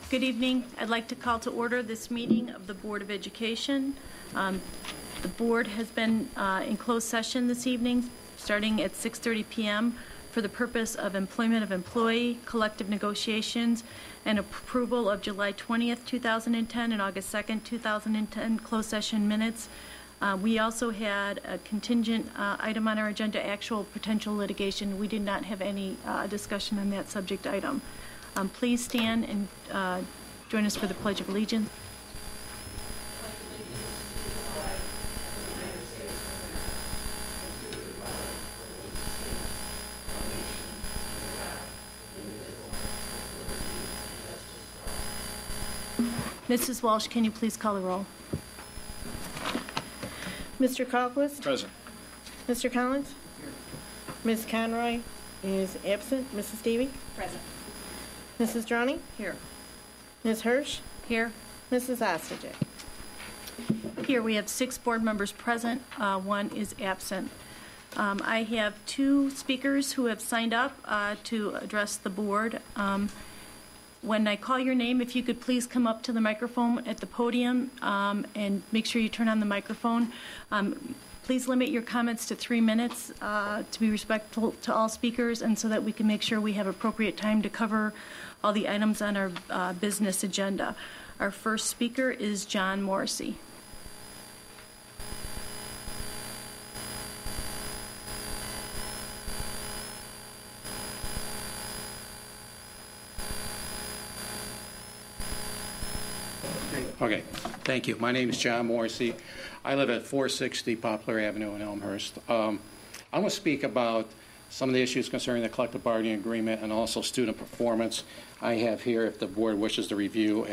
Good evening. I'd like to call to order this meeting of the Board of Education. The board has been in closed session this evening, starting at 6:30 p.m. for the purpose of employment of employee, collective negotiations, and approval of July 20th, 2010 and August 2nd, 2010 closed session minutes. We also had a contingent item on our agenda, actual potential litigation. We did not have any discussion on that subject item. Please stand and join us for the Pledge of Allegiance. Mrs. Walsh, can you please call the roll? Mr. Colquist? Present. Mr. Collins? Here. Ms. Conroy is absent. Mrs. Stevie? Present. Mrs. Droney? Here. Ms. Hirsch? Here. Mrs. Ostajic? Here we have 6 board members present. 1 is absent. I have 2 speakers who have signed up to address the board. When I call your name, if you could please come up to the microphone at the podium and make sure you turn on the microphone. Please limit your comments to 3 minutes to be respectful to all speakers, and so that we can make sure we have appropriate time to cover all the items on our business agenda. Our first speaker is John Morrissey. Okay, thank you. My name is John Morrissey. I live at 460 Poplar Avenue in Elmhurst. I want to speak about some of the issues concerning the collective bargaining agreement and also student performance. I have here, if the board wishes to review,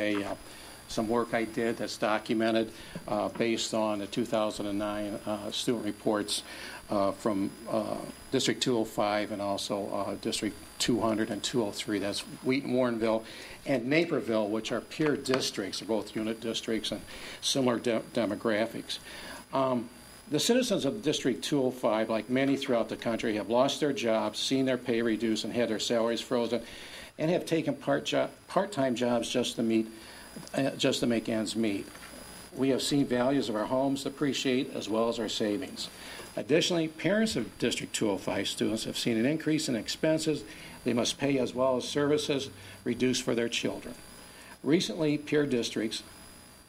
some work I did that's documented based on the 2009 student reports from District 205 and also District 200 and 203. That's Wheaton, Warrenville, and Naperville, which are peer districts. They're both unit districts and similar demographics. The citizens of District 205, like many throughout the country, have lost their jobs, seen their pay reduced, and had their salaries frozen, and have taken part-time jobs just to make ends meet. We have seen values of our homes depreciate as well as our savings. Additionally, parents of District 205 students have seen an increase in expenses they must pay as well as services reduced for their children. Recently, peer districts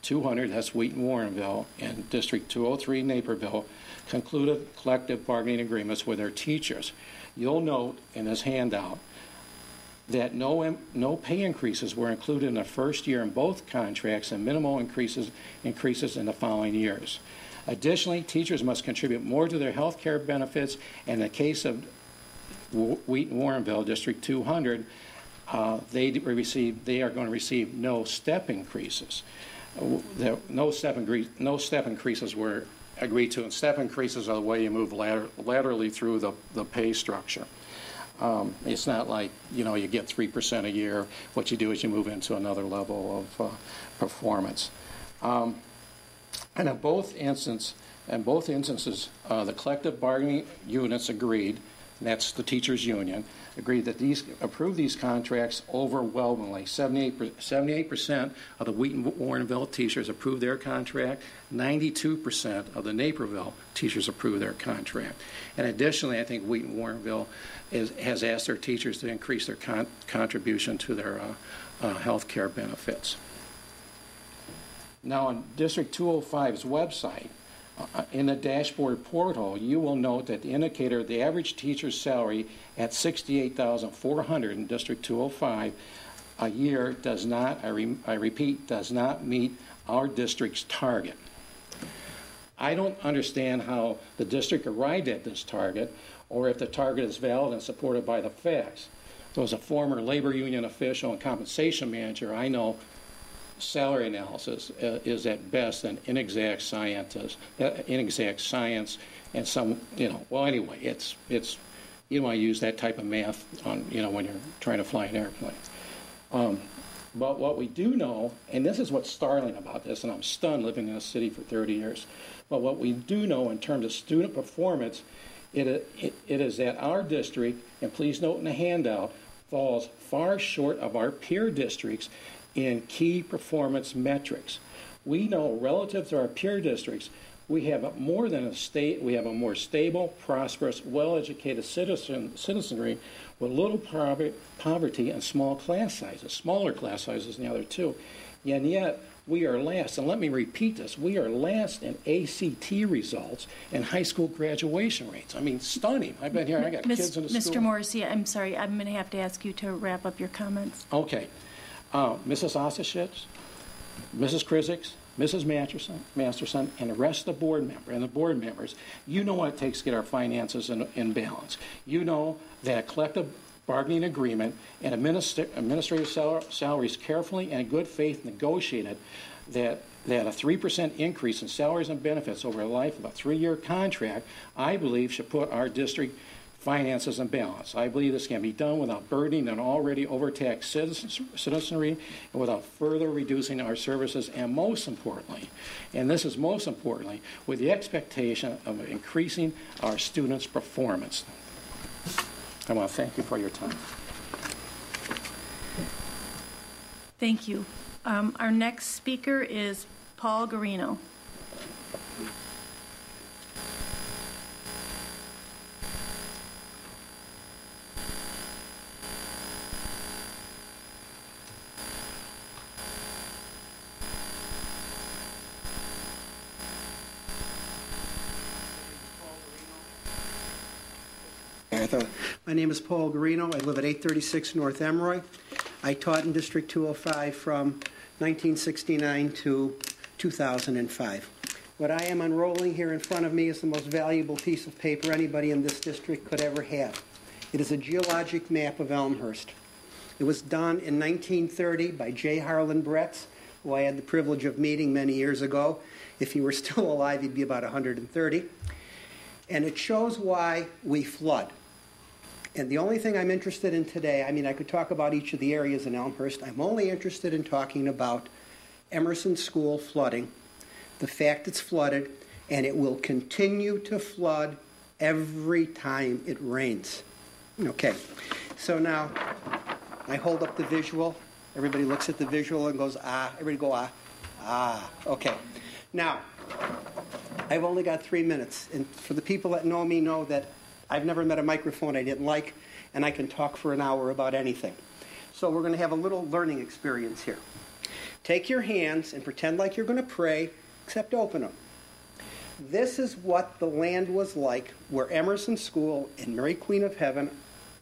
200, that's Wheaton, Warrenville, and District 203, Naperville, concluded collective bargaining agreements with their teachers. You'll note in this handout that no pay increases were included in the first year in both contracts, and minimal increases in the following years. Additionally, teachers must contribute more to their health care benefits. In the case of Wheaton, Warrenville, District 200, they are going to receive no step increases. No step increases were agreed to, and step increases are the way you move laterally through the pay structure. It's not like, you get 3% a year. What you do is you move into another level of performance. And in both instances, the collective bargaining units agreed, and that's the teachers' union, agreed that approved these contracts overwhelmingly. 78% of the Wheaton Warrenville teachers approved their contract. 92% of the Naperville teachers approved their contract. And additionally, I think Wheaton Warrenville has asked their teachers to increase their contribution to their health care benefits. Now, on District 205's website, in the dashboard portal, you will note that the indicator, the average teacher's salary at $68,400 in District 205 a year does not, I repeat, does not meet our district's target. I don't understand how the district arrived at this target, or if the target is valid and supported by the facts. So as a former labor union official and compensation manager, I know salary analysis is at best an inexact science, and some, well, anyway, it's you don't want to use that type of math on, when you're trying to fly an airplane. But what we do know, and this is what's startling about this, and I'm stunned living in a city for 30 years, but what we do know in terms of student performance, it is that our district, and please note in the handout, falls far short of our peer districts in key performance metrics. We know relative to our peer districts, we have more than a state, we have a more stable, prosperous, well-educated citizenry with little poverty and small class sizes, smaller class sizes than the other two. And yet, we are last, and let me repeat this, we are last in ACT results and high school graduation rates. I mean, stunning. I've been here, I got kids in the school. Mr. Morrissey, I'm sorry, I'm going to have to ask you to wrap up your comments. Okay. Mrs. Osashitz, Mrs. Krizix, Mrs. Masterson, and the rest of the board members, you know what it takes to get our finances in balance. You know that a collective bargaining agreement and administrative salaries carefully and in good faith negotiated that a 3% increase in salaries and benefits over the life of a 3-year contract, I believe should put our district finances in balance. I believe this can be done without burdening an already overtaxed citizenry and without further reducing our services, and most importantly, and this is most importantly, with the expectation of increasing our students' performance. I want to thank you for your time. Thank you. Our next speaker is Paul Garino. My name is Paul Garino. I live at 836 North Emroy. I taught in District 205 from 1969 to 2005. What I am unrolling here in front of me is the most valuable piece of paper anybody in this district could ever have. It is a geologic map of Elmhurst. It was done in 1930 by J. Harlan Bretz, who I had the privilege of meeting many years ago. If he were still alive, he'd be about 130. And it shows why we flood. And the only thing I'm interested in today, I mean, I could talk about each of the areas in Elmhurst. I'm only interested in talking about Emerson School flooding, the fact it's flooded, and it will continue to flood every time it rains. Okay, so now I hold up the visual. Everybody looks at the visual and goes, ah. Everybody go, ah. Ah, okay. Now, I've only got 3 minutes, and for the people that know me know that I've never met a microphone I didn't like, and I can talk for an hour about anything. So we're going to have a little learning experience here. Take your hands and pretend like you're going to pray, except open them. This is what the land was like where Emerson School and Mary Queen of Heaven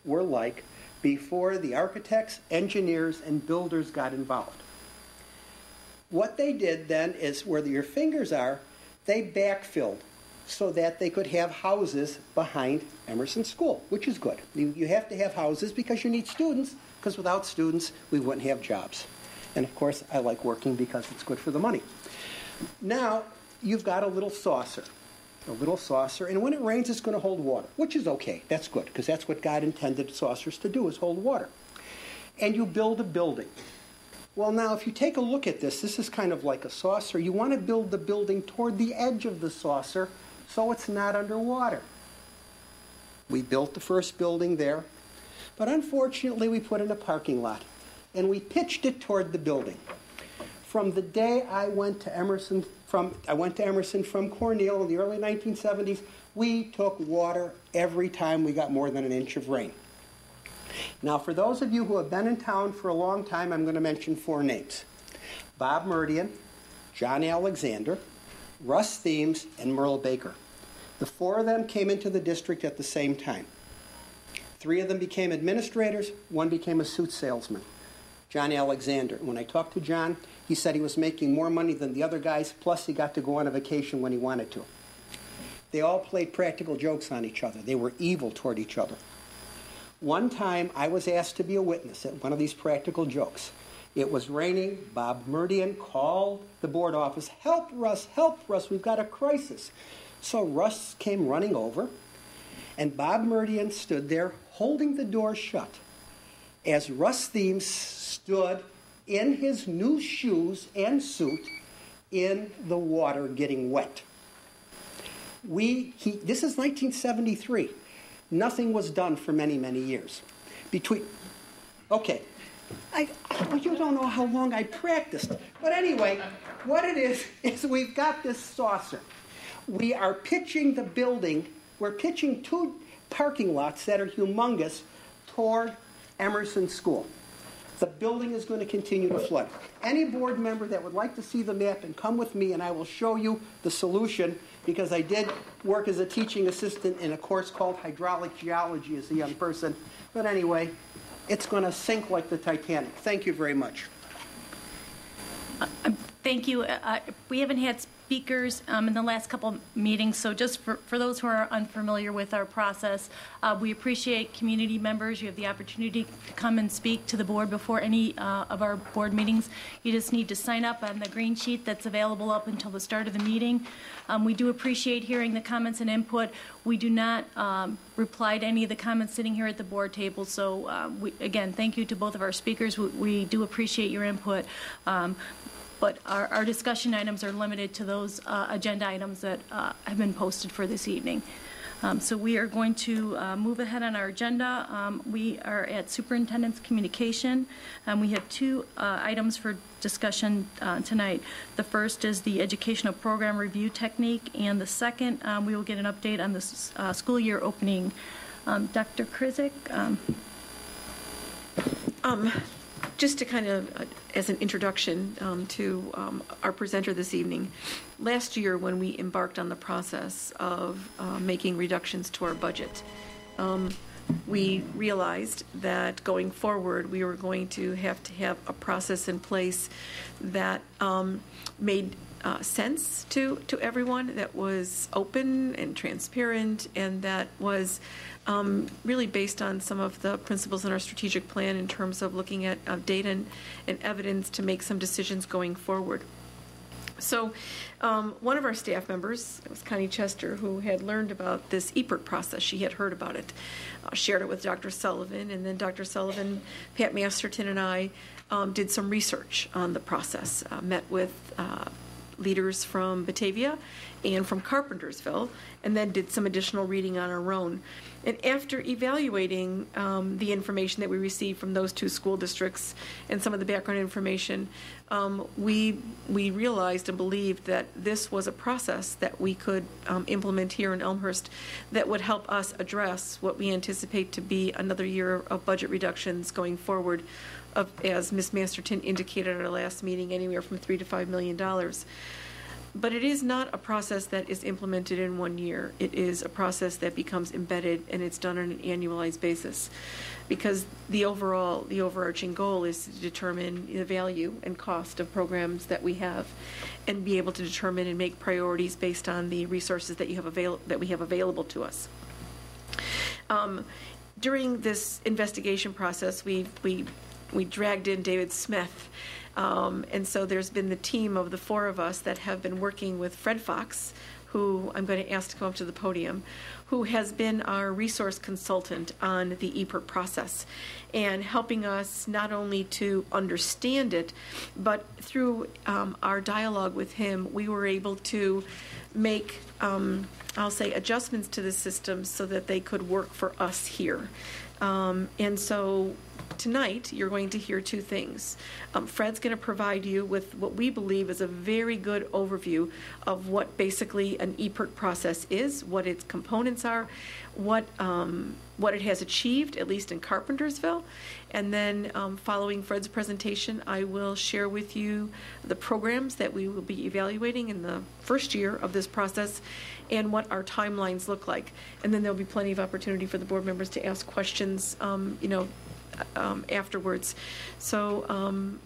were like before the architects, engineers, and builders got involved. What they did then is where your fingers are, they backfilled so that they could have houses behind Emerson School, which is good. You have to have houses because you need students, because without students, we wouldn't have jobs. And of course, I like working because it's good for the money. Now, you've got a little saucer, and when it rains, it's going to hold water, which is okay. That's good, because that's what God intended saucers to do, is hold water. And you build a building. Well, now, if you take a look at this, this is kind of like a saucer. You want to build the building toward the edge of the saucer so it's not underwater. We built the first building there, but unfortunately we put in a parking lot, and we pitched it toward the building. From the day I went to Emerson from Cornell in the early 1970s, we took water every time we got more than an inch of rain. Now, for those of you who have been in town for a long time, I'm going to mention 4 names. Bob Murdian, John Alexander, Russ Thames, and Merle Baker. The 4 of them came into the district at the same time. 3 of them became administrators, 1 became a suit salesman. John Alexander. When I talked to John, he said he was making more money than the other guys, plus he got to go on a vacation when he wanted to. They all played practical jokes on each other. They were evil toward each other. One time, I was asked to be a witness at one of these practical jokes. It was raining. Bob Murdian called the board office, help, Russ, we've got a crisis. So Russ came running over, and Bob Murdian stood there holding the door shut as Russ Thames stood in his new shoes and suit in the water getting wet. This is 1973. Nothing was done for many, many years. Okay. Well, you don't know how long I practiced. But anyway, what it is we've got this saucer. We are pitching the building. We're pitching 2 parking lots that are humongous toward Emerson School. The building is going to continue to flood. Any board member that would like to see the map and come with me and I will show you the solution, because I did work as a teaching assistant in a course called hydraulic geology as a young person. But anyway, it's going to sink like the Titanic. Thank you very much. Thank you. We haven't had speakers in the last couple meetings, so just for those who are unfamiliar with our process, we appreciate community members. You have the opportunity to come and speak to the board before any of our board meetings. You just need to sign up on the green sheet that's available up until the start of the meeting. We do appreciate hearing the comments and input. We do not reply to any of the comments sitting here at the board table, so again, thank you to both of our speakers. We do appreciate your input. But our discussion items are limited to those agenda items that have been posted for this evening. So we are going to move ahead on our agenda. We are at Superintendent's Communication. We have 2 items for discussion tonight. The first is the Educational Program Review Technique, and the second, we will get an update on the school year opening. Dr. Krizik? Just to kind of, as an introduction to our presenter this evening, last year when we embarked on the process of making reductions to our budget, we realized that going forward we were going to have a process in place that made sense to everyone, that was open and transparent, and that was really based on some of the principles in our strategic plan in terms of looking at data and evidence to make some decisions going forward. So one of our staff members, it was Connie Chester, who had learned about this EPERT process. She had heard about it, shared it with Dr. Sullivan, and then Dr. Sullivan, Pat Masterton, and I did some research on the process, met with leaders from Batavia and from Carpentersville, and then did some additional reading on our own. And after evaluating the information that we received from those 2 school districts and some of the background information, we realized and believed that this was a process that we could implement here in Elmhurst that would help us address what we anticipate to be another year of budget reductions going forward, of, as Ms. Masterton indicated at our last meeting, anywhere from $3 to $5 million. But it is not a process that is implemented in 1 year. It is a process that becomes embedded, and it's done on an annualized basis, because the overarching goal is to determine the value and cost of programs that we have, and be able to determine and make priorities based on the resources that we have available to us. During this investigation process, we dragged in David Smith. And so there's been the team of the 4 of us that have been working with Fred Fox, who I'm going to ask to come up to the podium, who has been our resource consultant on the EPERT process, and helping us not only to understand it, but through our dialogue with him, we were able to make, I'll say, adjustments to the system so that they could work for us here. And so tonight, you're going to hear 2 things. Fred's going to provide you with what we believe is a very good overview of what basically an EPERT process is, what its components are, what it has achieved, at least in Carpentersville. And then following Fred's presentation, I will share with you the programs that we will be evaluating in the first year of this process and what our timelines look like. And then there'll be plenty of opportunity for the board members to ask questions, afterwards. So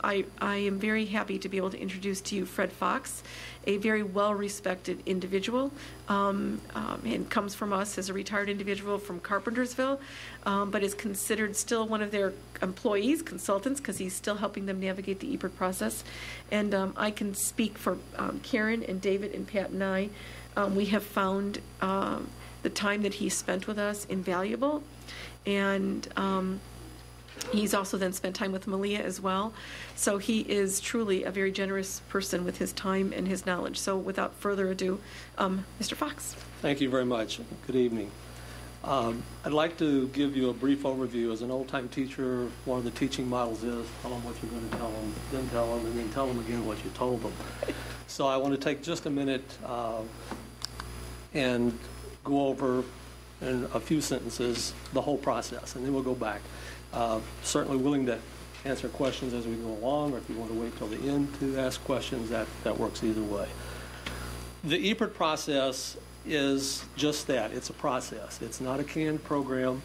I am very happy to be able to introduce to you Fred Fox, a very well-respected individual, and comes from us as a retired individual from Carpentersville, but is considered still one of their employees, consultants, because he's still helping them navigate the EPERT process. And I can speak for Karen and David and Pat and I. We have found the time that he spent with us invaluable, and he's also then spent time with Malia as well. So he is truly a very generous person with his time and his knowledge. So without further ado, Mr. Fox. Thank you very much. Good evening. I'd like to give you a brief overview. As an old-time teacher, one of the teaching models is tell them what you're going to tell them, then tell them, and then tell them again what you told them. So I want to take just a minute and go over in a few sentences the whole process, and then we'll go back. Certainly willing to answer questions as we go along, or if you want to wait till the end to ask questions, that works either way. The EPRT process is just that. It's a process. It's not a canned program.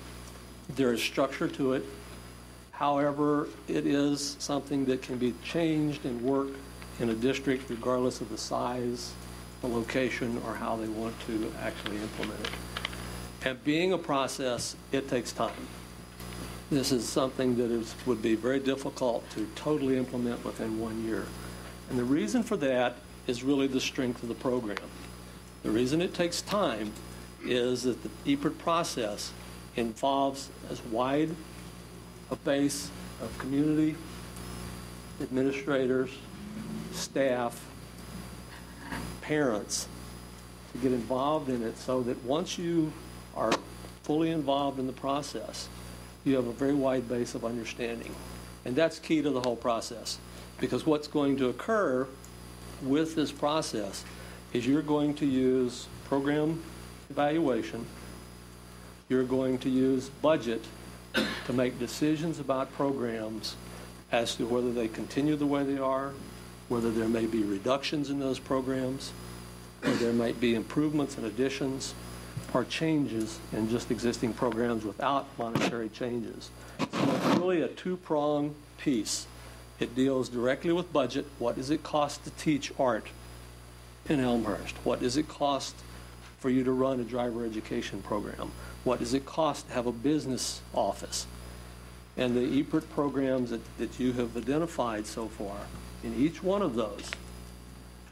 There is structure to it. However, it is something that can be changed and work in a district regardless of the size, the location, or how they want to actually implement it. And being a process, it takes time. This is something that would be very difficult to totally implement within 1 year. And the reason for that is really the strength of the program. The reason it takes time is that the EPRT process involves as wide a base of community, administrators, staff, parents to get involved in it, so that once you are fully involved in the process, you have a very wide base of understanding. And that's key to the whole process, because what's going to occur with this process is you're going to use program evaluation, you're going to use budget to make decisions about programs as to whether they continue the way they are, whether there may be reductions in those programs, or there might be improvements and additions, or changes in just existing programs without monetary changes. So it's really a two-pronged piece. It deals directly with budget. What does it cost to teach art in Elmhurst? What does it cost for you to run a driver education program? What does it cost to have a business office? And the EPRT programs that you have identified so far, in each one of those,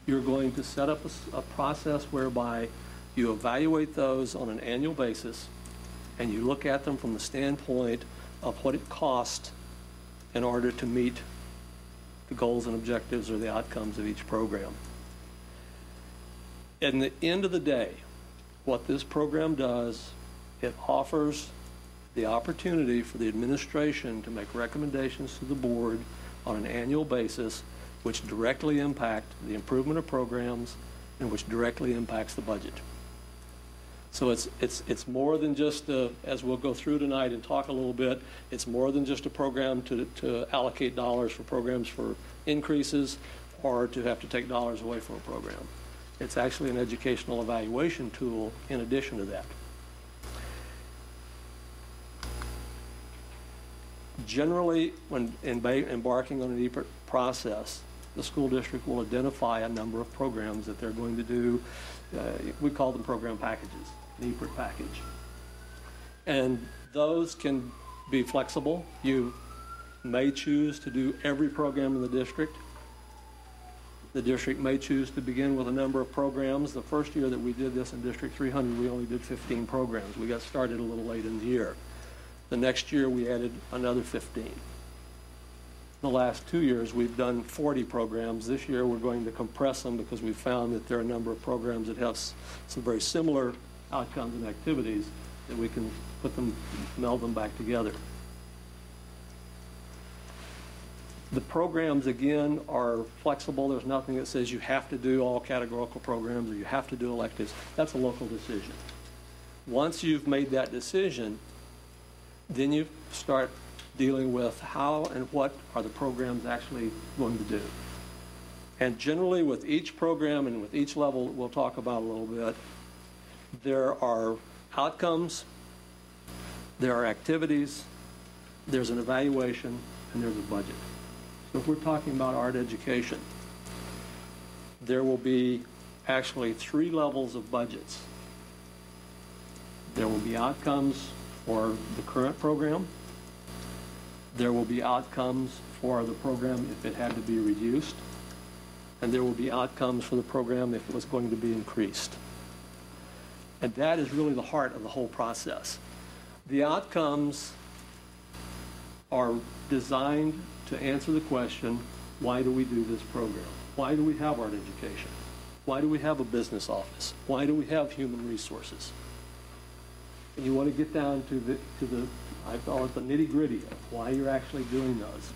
you're going to set up a process whereby you evaluate those on an annual basis, and you look at them from the standpoint of what it costs in order to meet the goals and objectives or the outcomes of each program. At the end of the day, what this program does, it offers the opportunity for the administration to make recommendations to the board on an annual basis, which directly impact the improvement of programs and which directly impacts the budget. So it's more than just, as we'll go through tonight and talk a little bit, it's more than just a program to allocate dollars for programs for increases or to have to take dollars away from a program. It's actually an educational evaluation tool in addition to that. Generally, when embarking on an EPRT process, the school district will identify a number of programs that they're going to do. We call them program packages, an EPRT package. And those can be flexible. You may choose to do every program in the district. The district may choose to begin with a number of programs. The first year that we did this in District 300, we only did 15 programs. We got started a little late in the year. The next year, we added another 15. The last 2 years, we've done 40 programs. This year, we're going to compress them because we found that there are a number of programs that have some very similar outcomes and activities that we can meld them back together. The programs, again, are flexible. There's nothing that says you have to do all categorical programs or you have to do electives. That's a local decision. Once you've made that decision, then you start dealing with how and what are the programs actually going to do. And generally with each program and with each level we'll talk about a little bit, there are outcomes, there are activities, there's an evaluation, and there's a budget. So if we're talking about art education, there will be actually 3 levels of budgets. There will be outcomes for the current program. There will be outcomes for the program if it had to be reduced. And there will be outcomes for the program if it was going to be increased. And that is really the heart of the whole process. The outcomes are designed to answer the question, why do we do this program? Why do we have art education? Why do we have a business office? Why do we have human resources? and you want to get down to the I call it the nitty-gritty of why you're actually doing those.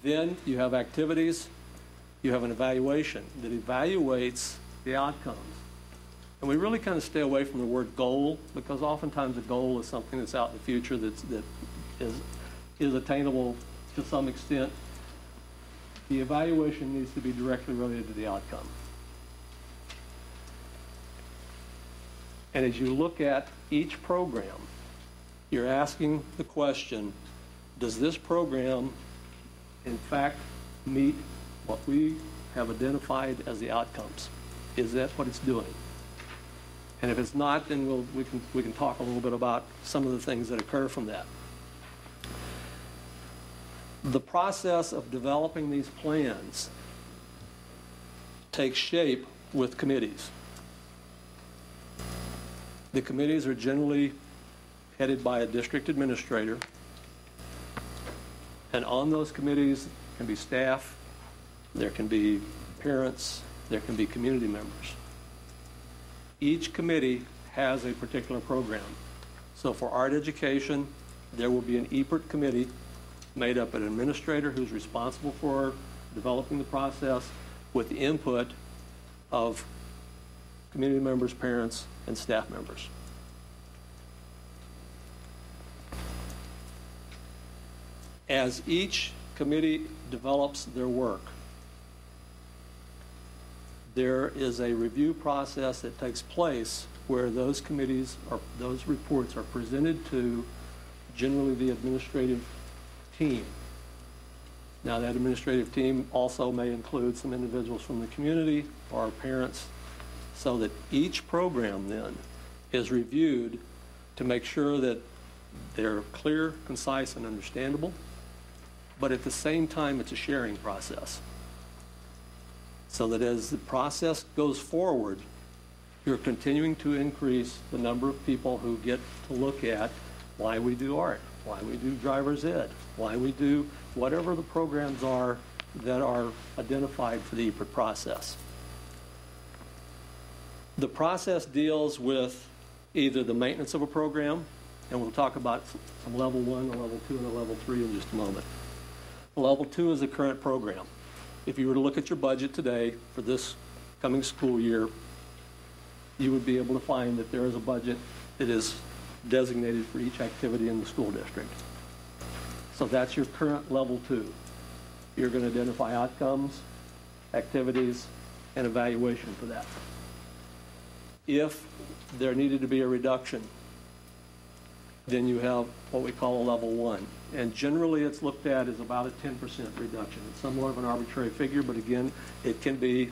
Then you have activities, you have an evaluation that evaluates the outcomes. And we really kind of stay away from the word goal, because oftentimes a goal is something that's out in the future that is attainable to some extent. The evaluation needs to be directly related to the outcome. And as you look at each program, you're asking the question, does this program in fact meet what we have identified as the outcomes? Is that what it's doing? And if it's not, then we can talk a little bit about some of the things that occur from that. The process of developing these plans takes shape with committees. The committees are generally headed by a district administrator, and on those committees can be staff, there can be parents, there can be community members. Each committee has a particular program. So for art education, there will be an EPERT committee made up of an administrator who's responsible for developing the process with the input of community members, parents, and staff members. As each committee develops their work, there is a review process that takes place where those committees or those reports are presented to generally the administrative team. Now, that administrative team also may include some individuals from the community or parents, so that each program then is reviewed to make sure that they're clear, concise, and understandable, but at the same time it's a sharing process. So that as the process goes forward, you're continuing to increase the number of people who get to look at why we do art, why we do driver's ed, why we do whatever the programs are that are identified for the EPERT process. The process deals with either the maintenance of a program, and we'll talk about some level 1, a level 2, and a level 3 in just a moment. Level 2 is the current program. If you were to look at your budget today for this coming school year, you would be able to find that there is a budget that is designated for each activity in the school district. So that's your current level 2. You're going to identify outcomes, activities, and evaluation for that. If there needed to be a reduction, then you have what we call a level 1. And generally it's looked at as about a 10% reduction. It's somewhat of an arbitrary figure, but again, it can be,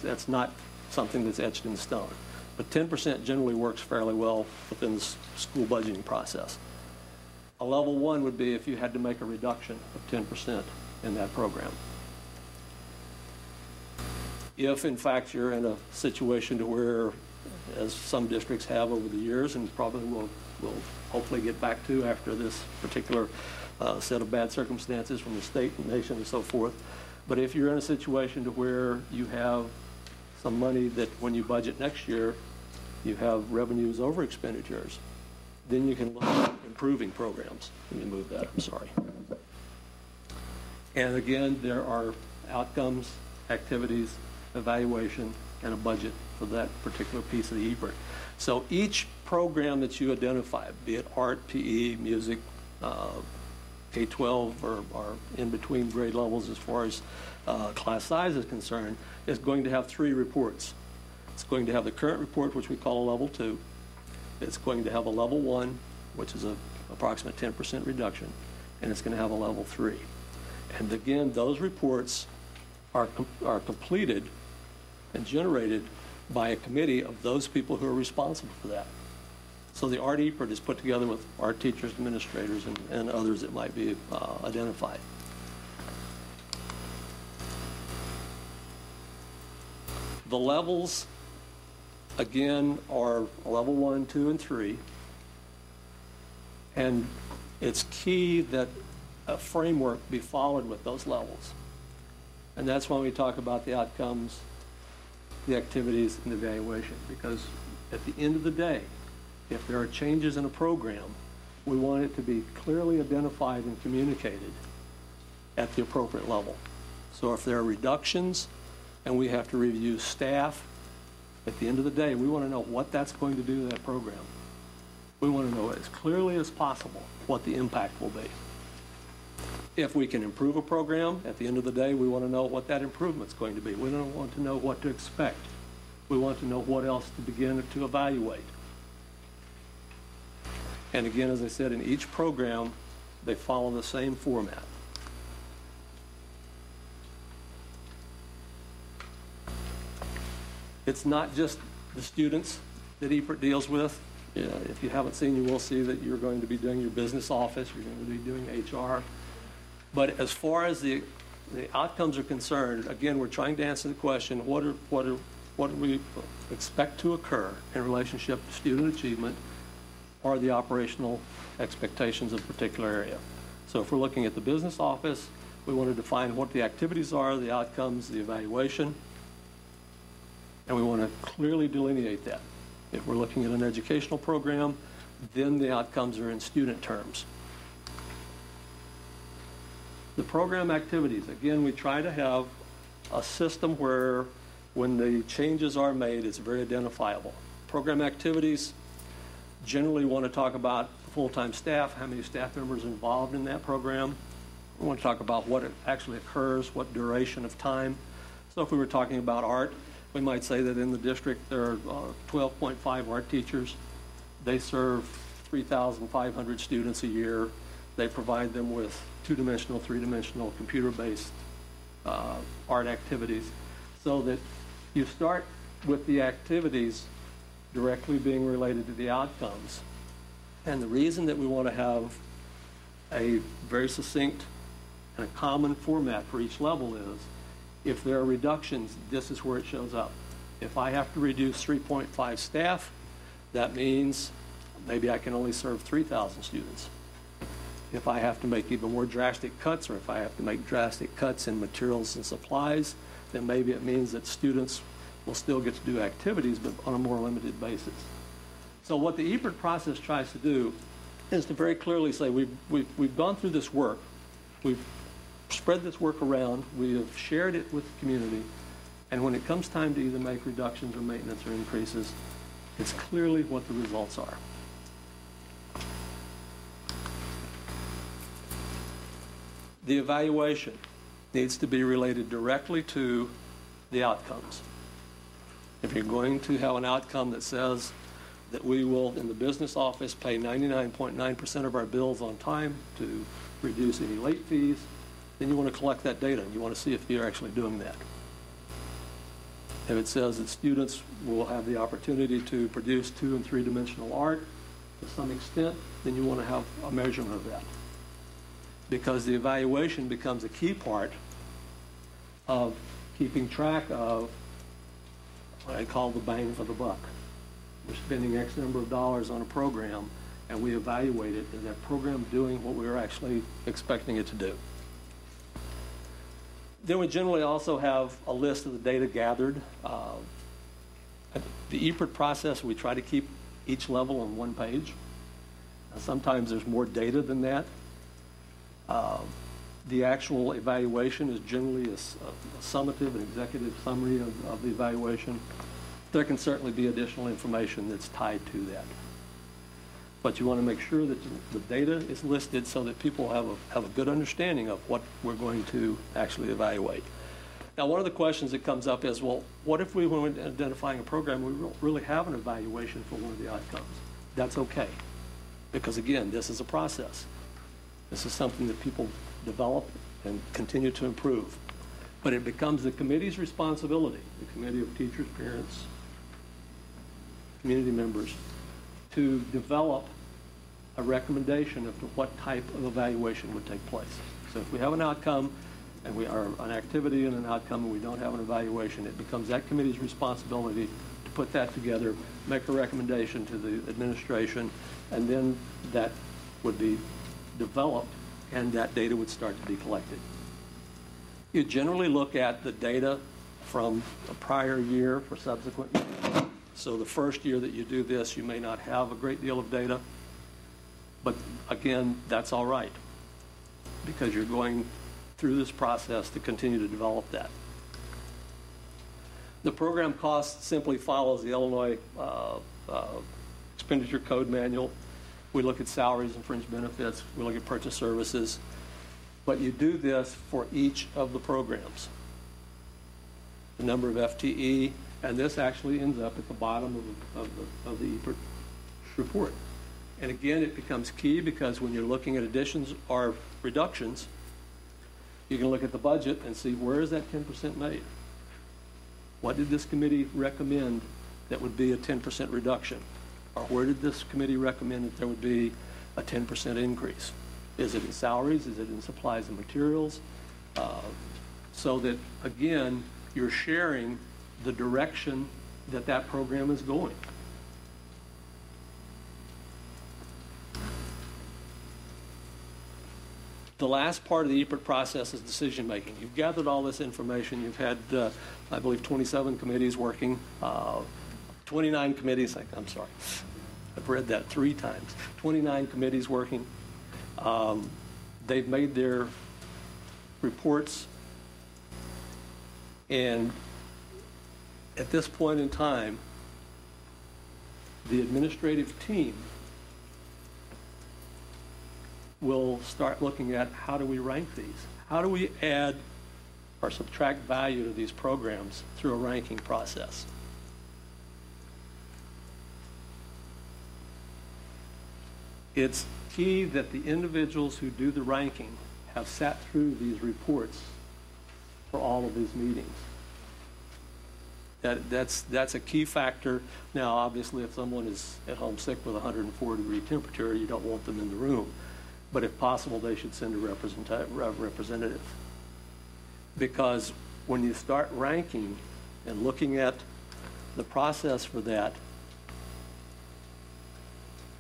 that's not something that's etched in stone. But 10% generally works fairly well within the school budgeting process. A level 1 would be if you had to make a reduction of 10% in that program. If, in fact, you're in a situation to where, as some districts have over the years, and probably will hopefully get back to after this particular set of bad circumstances from the state and nation and so forth, but if you're in a situation to where you have some money that when you budget next year, you have revenues over expenditures, then you can look at improving programs. Let me move that, I'm sorry. And again, there are outcomes, activities, evaluation, and a budget for that particular piece of the EPERT. So each program that you identify, be it art, PE, music, K-12, or in between grade levels as far as class size is concerned, is going to have 3 reports. It's going to have the current report, which we call a level 2. It's going to have a level 1, which is an approximate 10% reduction, and it's going to have a level 3. And again, those reports are completed and generated by a committee of those people who are responsible for that. So the art EPERT is put together with art teachers, administrators, and others that might be identified. The levels, again, are level 1, 2, and 3. And it's key that a framework be followed with those levels. And that's when we talk about the outcomes, the activities, and the evaluation. Because at the end of the day, if there are changes in a program, we want it to be clearly identified and communicated at the appropriate level. So if there are reductions and we have to review staff, at the end of the day, we want to know what that's going to do to that program. We want to know as clearly as possible what the impact will be. If we can improve a program, at the end of the day, we want to know what that improvement's going to be. We don't want to know what to expect. We want to know what else to begin to evaluate. And again, as I said, in each program, they follow the same format. It's not just the students that EPRT deals with. If you haven't seen, you will see that you're going to be doing your business office, you're going to be doing HR. But as far as the outcomes are concerned, again, we're trying to answer the question, what do we expect to occur in relationship to student achievement or the operational expectations of a particular area. So if we're looking at the business office, we want to define what the activities are, the outcomes, the evaluation, and we want to clearly delineate that. If we're looking at an educational program, then the outcomes are in student terms. The program activities, again, we try to have a system where when the changes are made, it's very identifiable. Program activities, generally want to talk about full-time staff, how many staff members are involved in that program. We want to talk about what actually occurs, what duration of time. So if we were talking about art, we might say that in the district there are 12.5 art teachers. They serve 3,500 students a year. They provide them with two-dimensional, three-dimensional, computer-based art activities, so that you start with the activities directly being related to the outcomes. And the reason that we want to have a very succinct and a common format for each level is, if there are reductions, this is where it shows up. If I have to reduce 3.5 staff, that means maybe I can only serve 3,000 students. If I have to make even more drastic cuts, or if I have to make drastic cuts in materials and supplies, then maybe it means that students will still get to do activities, but on a more limited basis. So what the EPRT process tries to do is to very clearly say, we've gone through this work, we've spread this work around, we have shared it with the community, and when it comes time to either make reductions or maintenance or increases, it's clearly what the results are. The evaluation needs to be related directly to the outcomes. If you're going to have an outcome that says that we will, in the business office, pay 99.9% of our bills on time to reduce any late fees, then you want to collect that data and you want to see if you're actually doing that. If it says that students will have the opportunity to produce 2- and 3-dimensional art to some extent, then you want to have a measurement of that. Because the evaluation becomes a key part of keeping track of what I call the bang for the buck. We're spending X number of dollars on a program, and we evaluate it. Is that program doing what we were actually expecting it to do? Then we generally also have a list of the data gathered. The EPRT process, we try to keep each level on one page. Sometimes there's more data than that. The actual evaluation is generally a summative, an executive summary of the evaluation. There can certainly be additional information that's tied to that. But you want to make sure that the data is listed so that people have a good understanding of what we're going to actually evaluate. Now, one of the questions that comes up is, well, what if we, when we're identifying a program, we don't really have an evaluation for one of the outcomes? That's okay. Because again, this is a process. This is something that people develop and continue to improve. But it becomes the committee's responsibility, the committee of teachers, parents, community members, to develop a recommendation of what type of evaluation would take place. So if we have an outcome and we are an activity and an outcome and we don't have an evaluation, it becomes that committee's responsibility to put that together, make a recommendation to the administration, and then that would be developed and that data would start to be collected. You generally look at the data from a prior year for subsequent years. So the first year that you do this, you may not have a great deal of data, but again, that's all right, because you're going through this process to continue to develop that. The program cost simply follows the Illinois Expenditure Code Manual. We look at salaries and fringe benefits. We look at purchase services. But you do this for each of the programs. The number of FTE, and this actually ends up at the bottom of the EPRT report. And again, it becomes key because when you're looking at additions or reductions, you can look at the budget and see where is that 10% made? What did this committee recommend that would be a 10% reduction? Or where did this committee recommend that there would be a 10% increase? Is it in salaries? Is it in supplies and materials? So that, again, you're sharing the direction that that program is going. The last part of the EPRT process is decision making. You've gathered all this information. You've had, I believe, 27 committees working, 29 committees. I'm sorry, I've read that 3 times. 29 committees working. They've made their reports, and at this point in time, the administrative team will start looking at how do we rank these? How do we add or subtract value to these programs through a ranking process? It's key that the individuals who do the ranking have sat through these reports for all of these meetings. That's a key factor. Now, obviously, if someone is at home sick with a 104-degree temperature, you don't want them in the room. But if possible, they should send a representative. Because when you start ranking and looking at the process for that,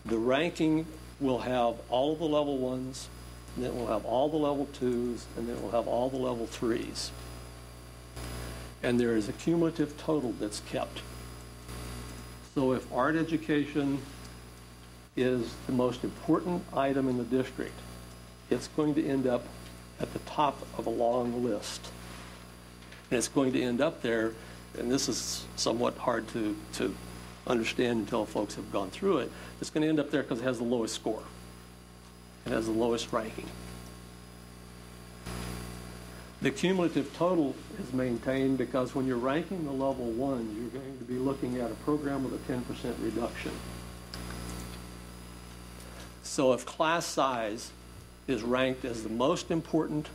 the ranking will have all of the level 1s, and then it will have all the level 2s, and then it will have all the level 3s. And there is a cumulative total that's kept. So if art education is the most important item in the district, it's going to end up at the top of a long list. And it's going to end up there, and this is somewhat hard to understand until folks have gone through it. It's going to end up there because it has the lowest score. It has the lowest ranking. The cumulative total is maintained because when you're ranking the level 1, you're going to be looking at a program with a 10% reduction. So if class size is ranked as the most important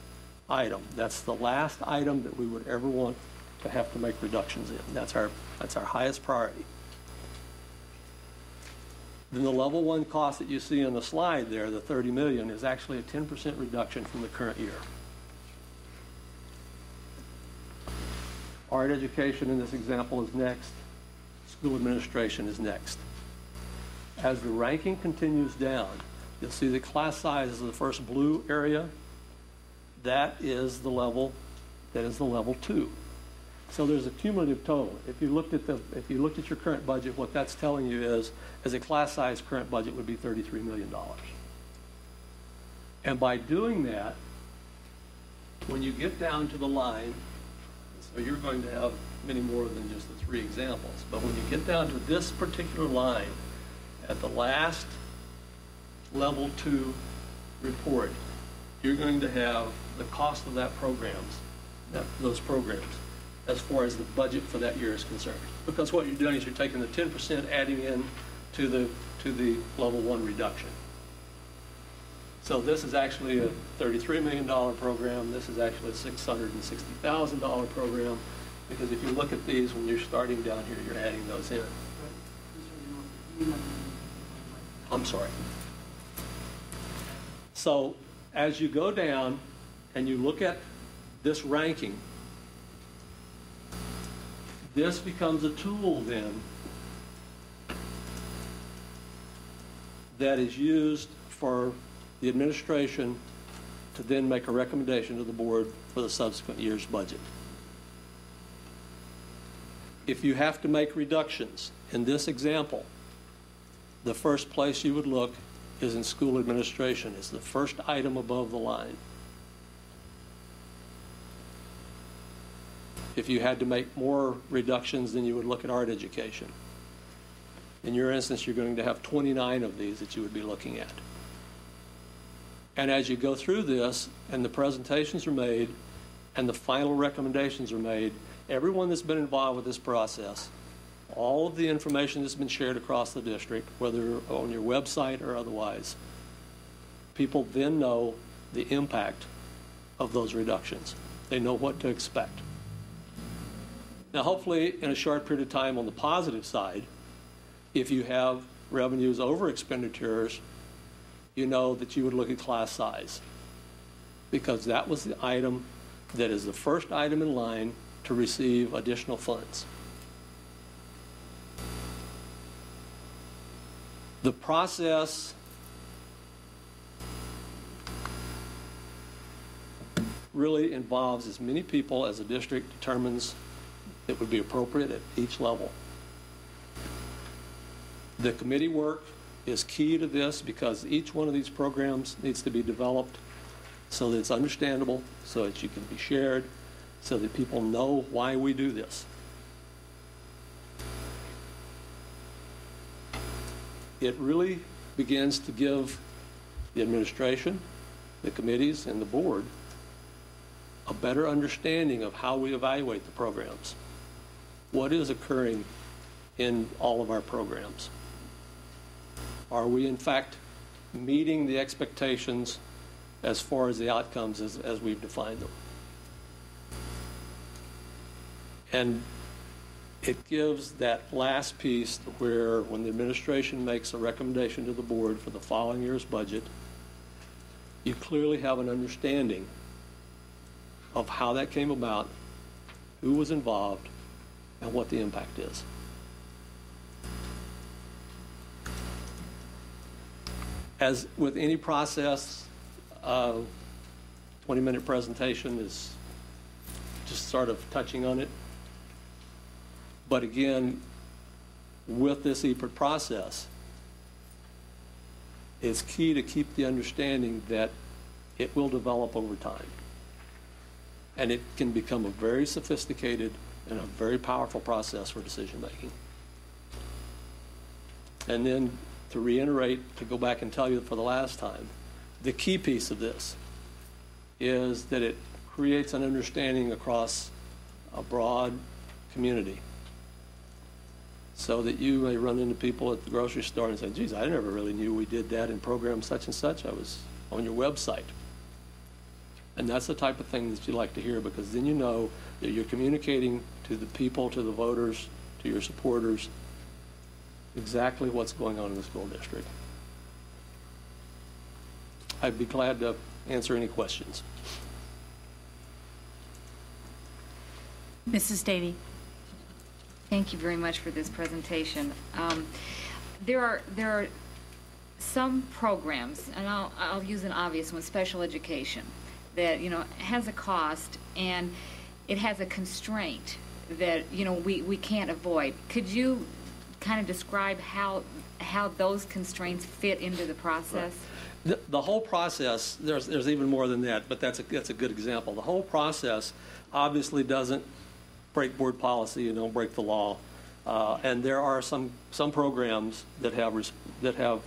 item, that's the last item that we would ever want to have to make reductions in. That's our highest priority. Then the level 1 cost that you see on the slide there, the $30 million, is actually a 10% reduction from the current year. Art education in this example is next. School administration is next. As the ranking continues down, you'll see the class size is the first blue area. That is the level 2. So there's a cumulative total. If you looked at your current budget, what that's telling you is, as a class size, current budget would be $33 million. And by doing that, when you get down to the line, so you're going to have many more than just the 3 examples, but when you get down to this particular line, at the last level 2 report, you're going to have the cost of those programs, as far as the budget for that year is concerned. Because what you're doing is you're taking the 10%, adding in to the level 1 reduction. So this is actually a $33 million program. This is actually a $660,000 program, because if you look at these, when you're starting down here, you're adding those in. I'm sorry. So as you go down and you look at this ranking, this becomes a tool then that is used for the administration to then make a recommendation to the board for the subsequent year's budget. If you have to make reductions, in this example, the first place you would look is in school administration. It's the first item above the line. If you had to make more reductions, then you would look at art education. In your instance, you're going to have 29 of these that you would be looking at. And as you go through this, and the presentations are made, and the final recommendations are made, everyone that's been involved with this process, all of the information that's been shared across the district, whether on your website or otherwise, people then know the impact of those reductions. They know what to expect. Now, hopefully, in a short period of time on the positive side, if you have revenues over expenditures, you know that you would look at class size, because that was the item that is the first item in line to receive additional funds. The process really involves as many people as the district determines it would be appropriate at each level. The committee work is key to this because each one of these programs needs to be developed so that it's understandable, so that you can be shared, so that people know why we do this. It really begins to give the administration, the committees, and the board a better understanding of how we evaluate the programs. What is occurring in all of our programs? Are we, in fact, meeting the expectations as far as the outcomes as we've defined them? And it gives that last piece where when the administration makes a recommendation to the board for the following year's budget, you clearly have an understanding of how that came about, who was involved, and what the impact is. As with any process, 20-minute presentation is just sort of touching on it. But again, with this EPRT process, it's key to keep the understanding that it will develop over time. And it can become a very sophisticated and a very powerful process for decision making. And then to reiterate, to go back and tell you for the last time, the key piece of this is that it creates an understanding across a broad community so that you may run into people at the grocery store and say, geez, I never really knew we did that in program such and such. I was on your website. And that's the type of thing that you like to hear, because then you know that you're communicating to the people, to the voters, to your supporters, exactly what's going on in the school district. I'd be glad to answer any questions. Mrs. Davey. Thank you very much for this presentation. There are some programs, and I'll use an obvious one, special education, that has a cost and it has a constraint that we can't avoid. Could you kind of describe how those constraints fit into the process? Right. The whole process, there's even more than that, but that's a good example. The whole process obviously doesn't break board policy and don't break the law, and there are some programs that have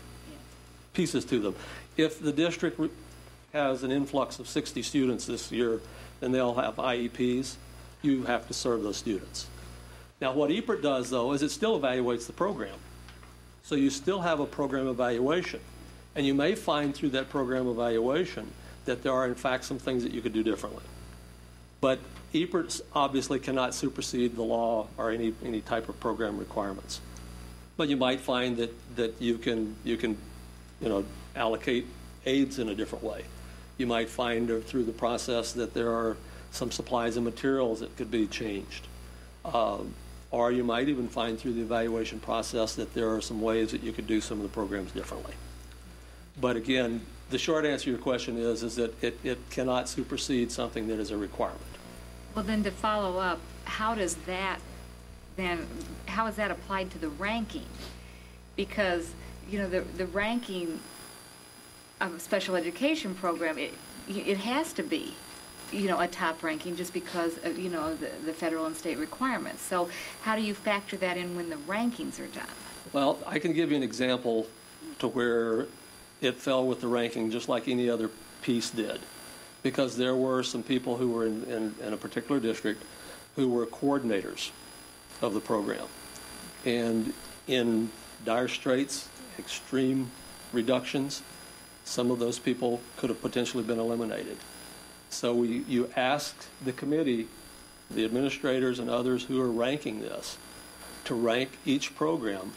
pieces to them. If the district has an influx of 60 students this year, then they'll have IEPs. You have to serve those students. Now, what EPRT does, though, is it still evaluates the program. So you still have a program evaluation. And you may find through that program evaluation that there are, in fact, some things that you could do differently. But EPRT obviously cannot supersede the law or any type of program requirements. But you might find that you can allocate aids in a different way. You might find through the process that there are some supplies and materials that could be changed. Or you might even find through the evaluation process that there are some ways that you could do some of the programs differently. But again, the short answer to your question is that it cannot supersede something that is a requirement. Well, then to follow up, how does then how is that applied to the ranking? Because, you know, the ranking of a special education program, it has to be, you know, a top ranking just because of, you know, the federal and state requirements. So how do you factor that in when the rankings are done? Well, I can give you an example to where it fell with the ranking just like any other piece did, because there were some people who were in a particular district who were coordinators of the program. And in dire straits, extreme reductions, some of those people could have potentially been eliminated. So you asked the committee, the administrators and others who are ranking this, to rank each program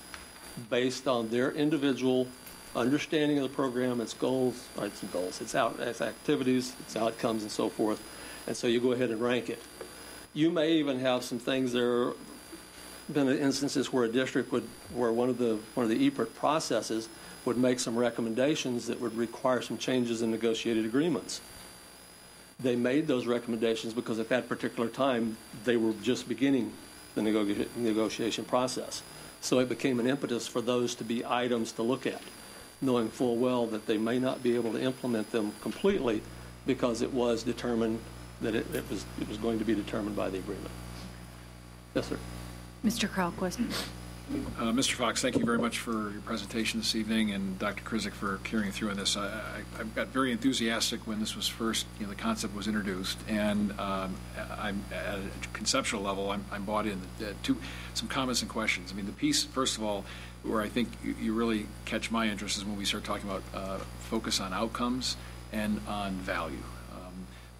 based on their individual understanding of the program, its goals, its activities, its outcomes, and so forth. And so you go ahead and rank it. You may even have some things. There have been instances where a district where one of the EPRT processes would make some recommendations that would require some changes in negotiated agreements. They made those recommendations because at that particular time they were just beginning the negotiation process. So it became an impetus for those to be items to look at, knowing full well that they may not be able to implement them completely because it was determined that it was going to be determined by the agreement. Yes, sir. Mr. Kralquist. Mr. Fox, thank you very much for your presentation this evening, and Dr. Krizik for carrying through on this. I got very enthusiastic when this was first, you know, the concept was introduced, and I'm at a conceptual level, I'm bought in. Some comments and questions. I mean, the piece, first of all, where I think you really catch my interest is when we start talking about focus on outcomes and on value.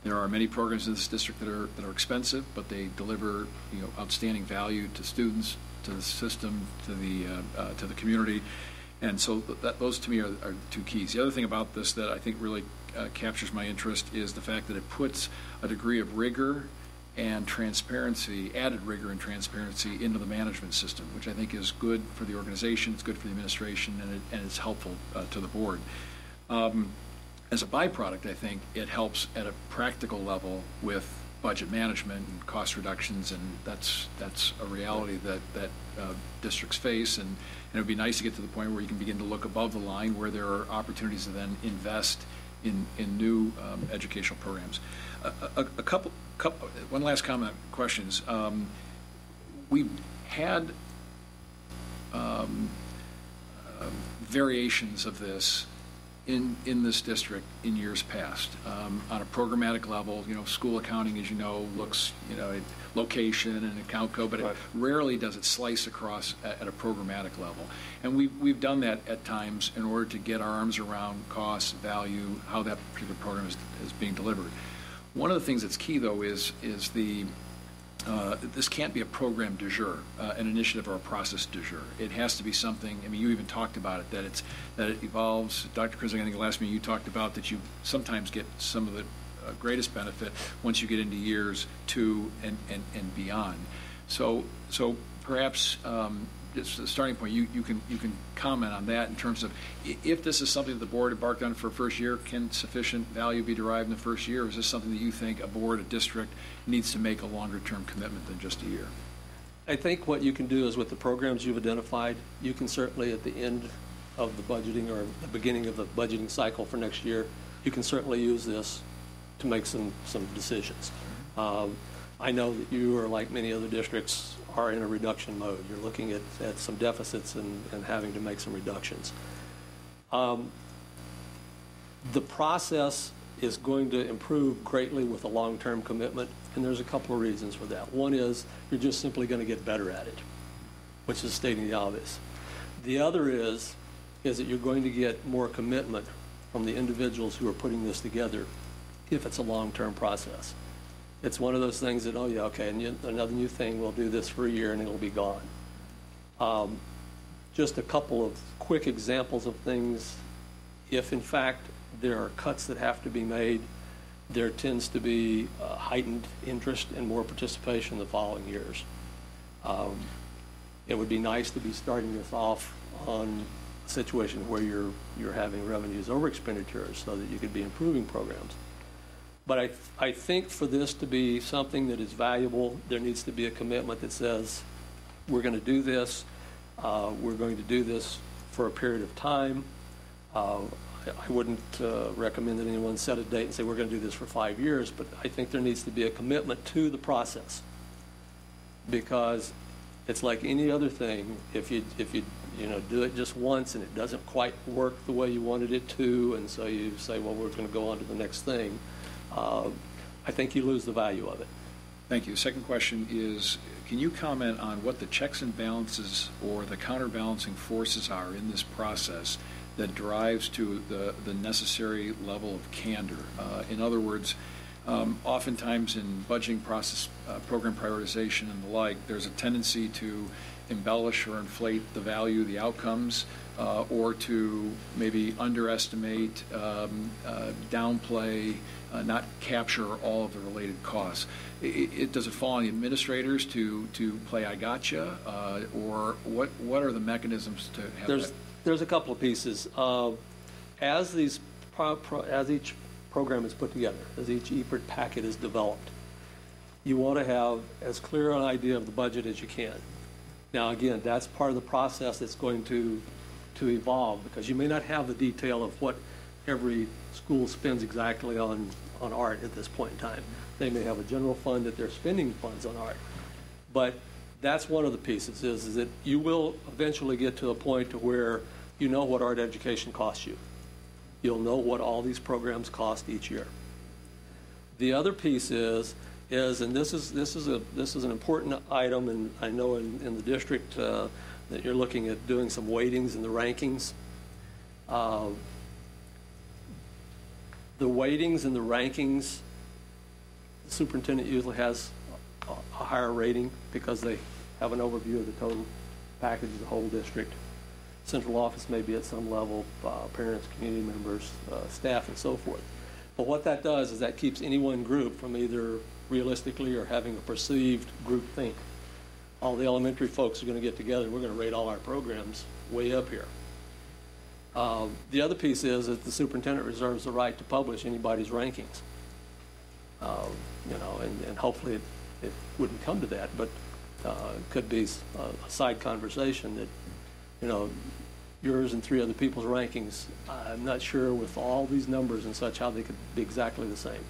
There are many programs in this district that are expensive, but they deliver, you know, outstanding value to students, to the system, to the community, and so those to me are two keys. The other thing about this that I think really captures my interest is the fact that it puts a degree of rigor and transparency, added rigor and transparency into the management system, which I think is good for the organization, it's good for the administration, and it's helpful to the board. As a byproduct, I think it helps at a practical level with budget management and cost reductions, and that's a reality that districts face, and it would be nice to get to the point where you can begin to look above the line where there are opportunities to then invest in new educational programs. One last comment, questions. We've had variations of this in this district in years past. On a programmatic level, you know, school accounting, as you know, looks, you know, at location and account code, but right. It rarely does it slice across at a programmatic level. And we've done that at times in order to get our arms around cost, value, how that particular program is being delivered. One of the things that's key, though, is this can't be a program du jour, an initiative or a process du jour. It has to be something. I mean, you even talked about it, that it evolves. Dr. Krizik, I think last meeting you talked about that you sometimes get some of the greatest benefit once you get into years 2 and beyond. So perhaps just a starting point, you can comment on that in terms of if this is something that the board embarked on for a first year, can sufficient value be derived in the first year, or is this something that you think a board, a district needs to make a longer term commitment than just a year? I think what you can do is with the programs you've identified, you can certainly at the end of the budgeting or the beginning of the budgeting cycle for next year, you can certainly use this to make some decisions. I know that you are, like many other districts, are in a reduction mode. You're looking at some deficits and having to make some reductions. The process is going to improve greatly with a long-term commitment, and there's a couple of reasons for that. One is you're just simply going to get better at it, which is stating the obvious. The other is that you're going to get more commitment from the individuals who are putting this together if it's a long-term process. It's one of those things that, oh yeah, okay, and another new thing, we'll do this for a year and it'll be gone. Just a couple of quick examples of things. If in fact there are cuts that have to be made, there tends to be heightened interest and more participation in the following years. It would be nice to be starting this off on a situation where you're having revenues over expenditures so that you could be improving programs. But I think for this to be something that is valuable, there needs to be a commitment that says, we're going to do this. We're going to do this for a period of time. I wouldn't recommend that anyone set a date and say we're going to do this for 5 years, but I think there needs to be a commitment to the process, because it's like any other thing. If you do it just once and it doesn't quite work the way you wanted it to, and so you say, well, we're going to go on to the next thing, I think you lose the value of it. Thank you. Second question is, can you comment on what the checks and balances or the counterbalancing forces are in this process that drives to the necessary level of candor? In other words, oftentimes in budgeting process, program prioritization and the like, there's a tendency to embellish or inflate the value, the outcomes, or to maybe underestimate, downplay, not capture all of the related costs. Does it fall on the administrators to play I gotcha, or what are the mechanisms to have that? There's a couple of pieces. As each program is put together, as each EPRD packet is developed, you want to have as clear an idea of the budget as you can. Now, again, that's part of the process that's going to evolve, because you may not have the detail of what every school spends exactly on art at this point in time. They may have a general fund that they're spending funds on art. But that's one of the pieces, is that you will eventually get to a point to where you know what art education costs you. You'll know what all these programs cost each year. The other piece is and this is an important item, and I know in the district that you're looking at doing some weightings in the rankings. The weightings and the rankings, the superintendent usually has a higher rating because they have an overview of the total package of the whole district. Central office may be at some level, parents, community members, staff, and so forth. But what that does is that keeps any one group from either realistically or having a perceived group think. All the elementary folks are going to get together, we're going to rate all our programs way up here. The other piece is that the superintendent reserves the right to publish anybody's rankings. And hopefully it wouldn't come to that, but it could be a side conversation that, yours and 3 other people's rankings, I'm not sure with all these numbers and such how they could be exactly the same.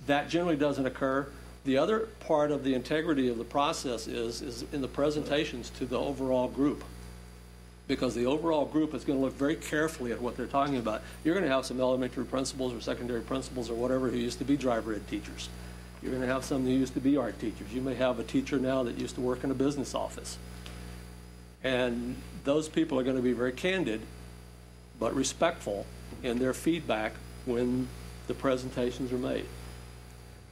That generally doesn't occur. The other part of the integrity of the process is in the presentations to the overall group, because the overall group is going to look very carefully at what they're talking about. You're going to have some elementary principals or secondary principals or whatever who used to be driver ed teachers. You're going to have some who used to be art teachers. You may have a teacher now that used to work in a business office. And those people are going to be very candid but respectful in their feedback when the presentations are made.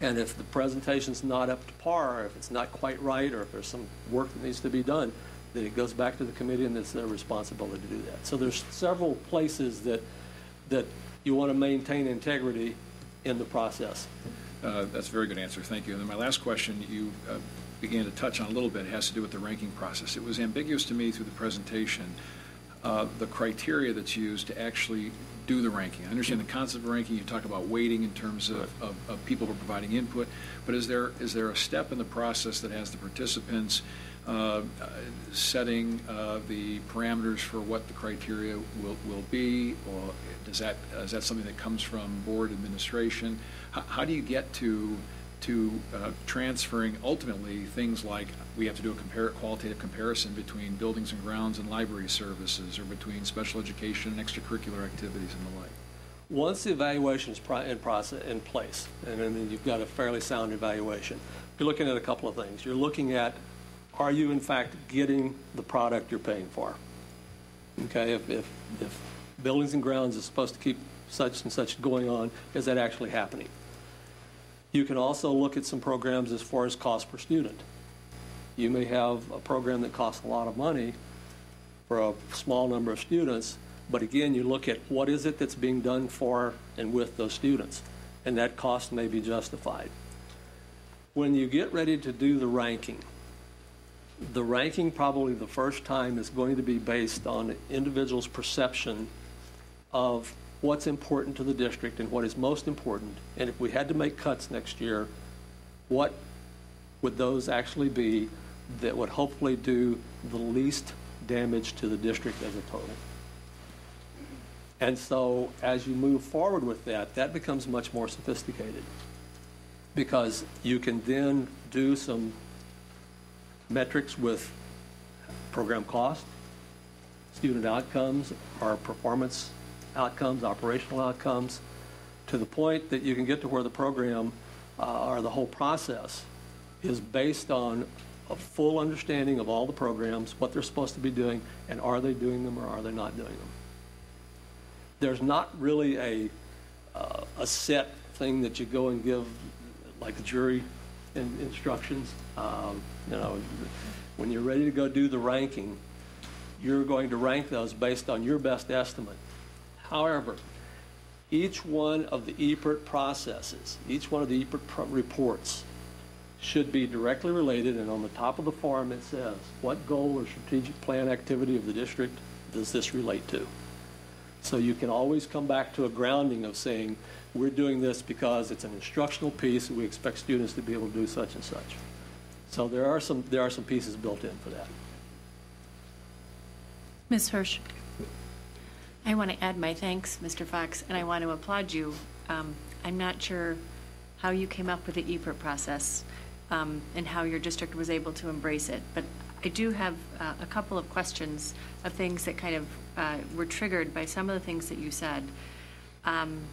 And if the presentation's not up to par, or if it's not quite right, or if there's some work that needs to be done, then it goes back to the committee, and it's their responsibility to do that. So there's several places that you want to maintain integrity in the process. That's a very good answer. Thank you. And then my last question, you began to touch on a little bit, has to do with the ranking process. It was ambiguous to me through the presentation, the criteria that's used to actually do the ranking. I understand the concept of ranking. You talk about weighting in terms of people who are providing input, but is there a step in the process that has the participants setting the parameters for what the criteria will be, or is that something that comes from board administration? How do you get to transferring ultimately things like we have to do a qualitative comparison between buildings and grounds and library services, or between special education and extracurricular activities and the like? Once the evaluation is in place, and then you've got a fairly sound evaluation, you're looking at a couple of things. You're looking at, are you in fact getting the product you're paying for? Okay, if buildings and grounds is supposed to keep such and such going on, is that actually happening? You can also look at some programs as far as cost per student. You may have a program that costs a lot of money for a small number of students, but again, you look at what is it that's being done for and with those students, and that cost may be justified. When you get ready to do the ranking probably the first time is going to be based on an individual's perception of what's important to the district and what is most important. And if we had to make cuts next year, what would those actually be that would hopefully do the least damage to the district as a total. And so as you move forward with that, that becomes much more sophisticated, because you can then do some metrics with program cost, student outcomes, or performance outcomes, operational outcomes, to the point that you can get to where the program or the whole process is based on a full understanding of all the programs, what they're supposed to be doing, and are they doing them or are they not doing them. There's not really a set thing that you go and give, like the jury instructions. You know, when you're ready to go do the ranking, you're going to rank those based on your best estimate. However, each one of the EPERT processes, each one of the EPERT reports should be directly related, and on the top of the form it says, what goal or strategic plan activity of the district does this relate to? So you can always come back to a grounding of saying, we're doing this because it's an instructional piece and we expect students to be able to do such and such. So there are some pieces built in for that. Ms. Hirsch. I want to add my thanks, Mr. Fox, and I want to applaud you. I'm not sure how you came up with the EPERT process and how your district was able to embrace it, but I do have a couple of questions of things that kind of were triggered by some of the things that you said. I'm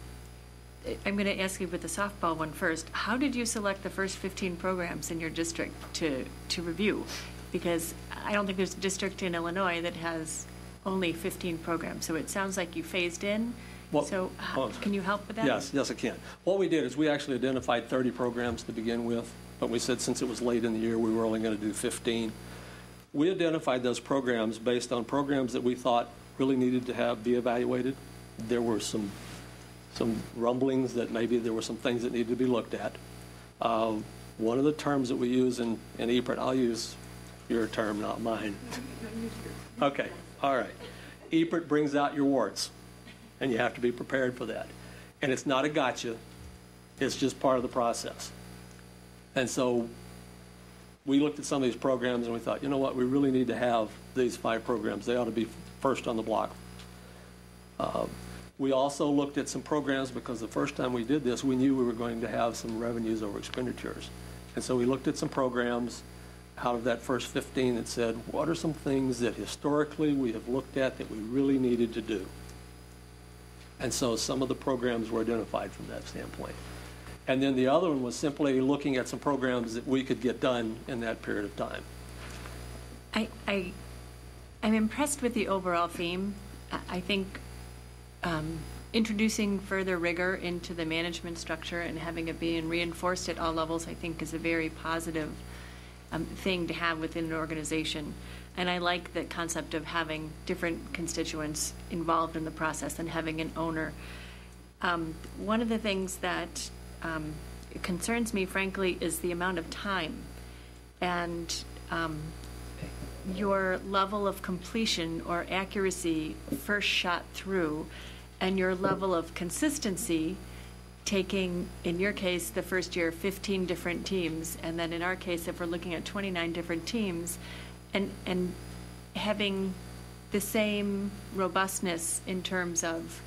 going to ask you with the softball one first. How did you select the first 15 programs in your district to review? Because I don't think there's a district in Illinois that has only 15 programs. So it sounds like you phased in. Well, so can you help with that? Yes, I can. What we did is we actually identified 30 programs to begin with, but we said since it was late in the year, we were only going to do 15. We identified those programs based on programs that we thought really needed to be evaluated. There were some rumblings that maybe there were some things that needed to be looked at. One of the terms that we use in EPERT, I'll use your term, not mine. Okay, all right. EPERT brings out your warts, and you have to be prepared for that. And it's not a gotcha. It's just part of the process. And so we looked at some of these programs and we thought, you know what, we really need to have these 5 programs. They ought to be first on the block. We also looked at some programs because the first time we did this, we knew we were going to have some revenues over expenditures. And so we looked at some programs out of that first 15 that said, what are some things that historically we have looked at that we really needed to do? And so some of the programs were identified from that standpoint. And then the other one was simply looking at some programs that we could get done in that period of time. I'm impressed with the overall theme. I think introducing further rigor into the management structure and having it being reinforced at all levels, I think, is a very positive thing to have within an organization. And I like the concept of having different constituents involved in the process and having an owner. One of the things that concerns me, frankly, is the amount of time and your level of completion or accuracy first shot through, and your level of consistency taking, in your case, the first year, 15 different teams, and then in our case, if we're looking at 29 different teams, and having the same robustness in terms of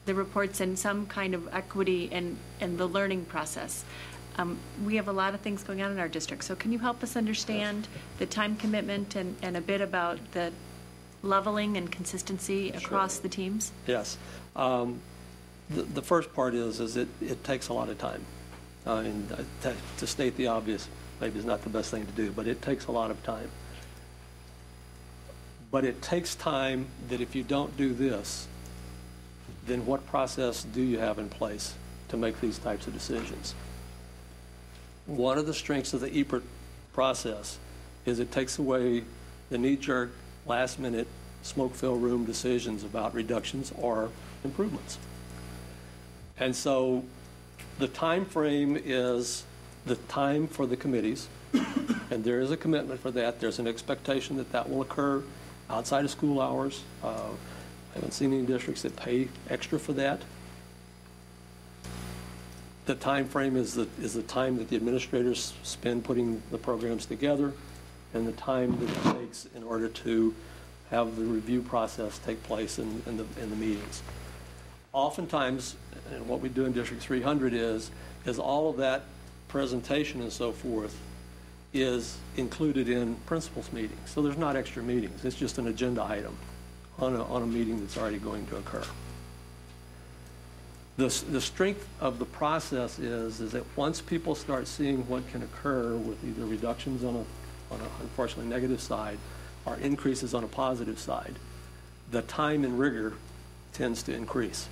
the reports and some kind of equity and the learning process. We have a lot of things going on in our district, so can you help us understand the time commitment and a bit about the leveling and consistency across the teams? Yes. The first part is it takes a lot of time. And to state the obvious maybe is not the best thing to do, but it takes a lot of time. But it takes time that if you don't do this, then what process do you have in place to make these types of decisions? One of the strengths of the EPERT process is it takes away the knee-jerk, last-minute, smoke-filled room decisions about reductions or improvements. And so the time frame is the time for the committees, and there is a commitment for that. There's an expectation that that will occur outside of school hours. I haven't seen any districts that pay extra for that. The time frame is the time that the administrators spend putting the programs together. and the time that it takes in order to have the review process take place in the meetings. Oftentimes, and what we do in District 300 is all of that presentation and so forth is included in principals meetings. So there's not extra meetings. It's just an agenda item on a meeting that's already going to occur. The strength of the process is that once people start seeing what can occur with either reductions on an unfortunately negative side or increases on a positive side, the time and rigor tends to increase.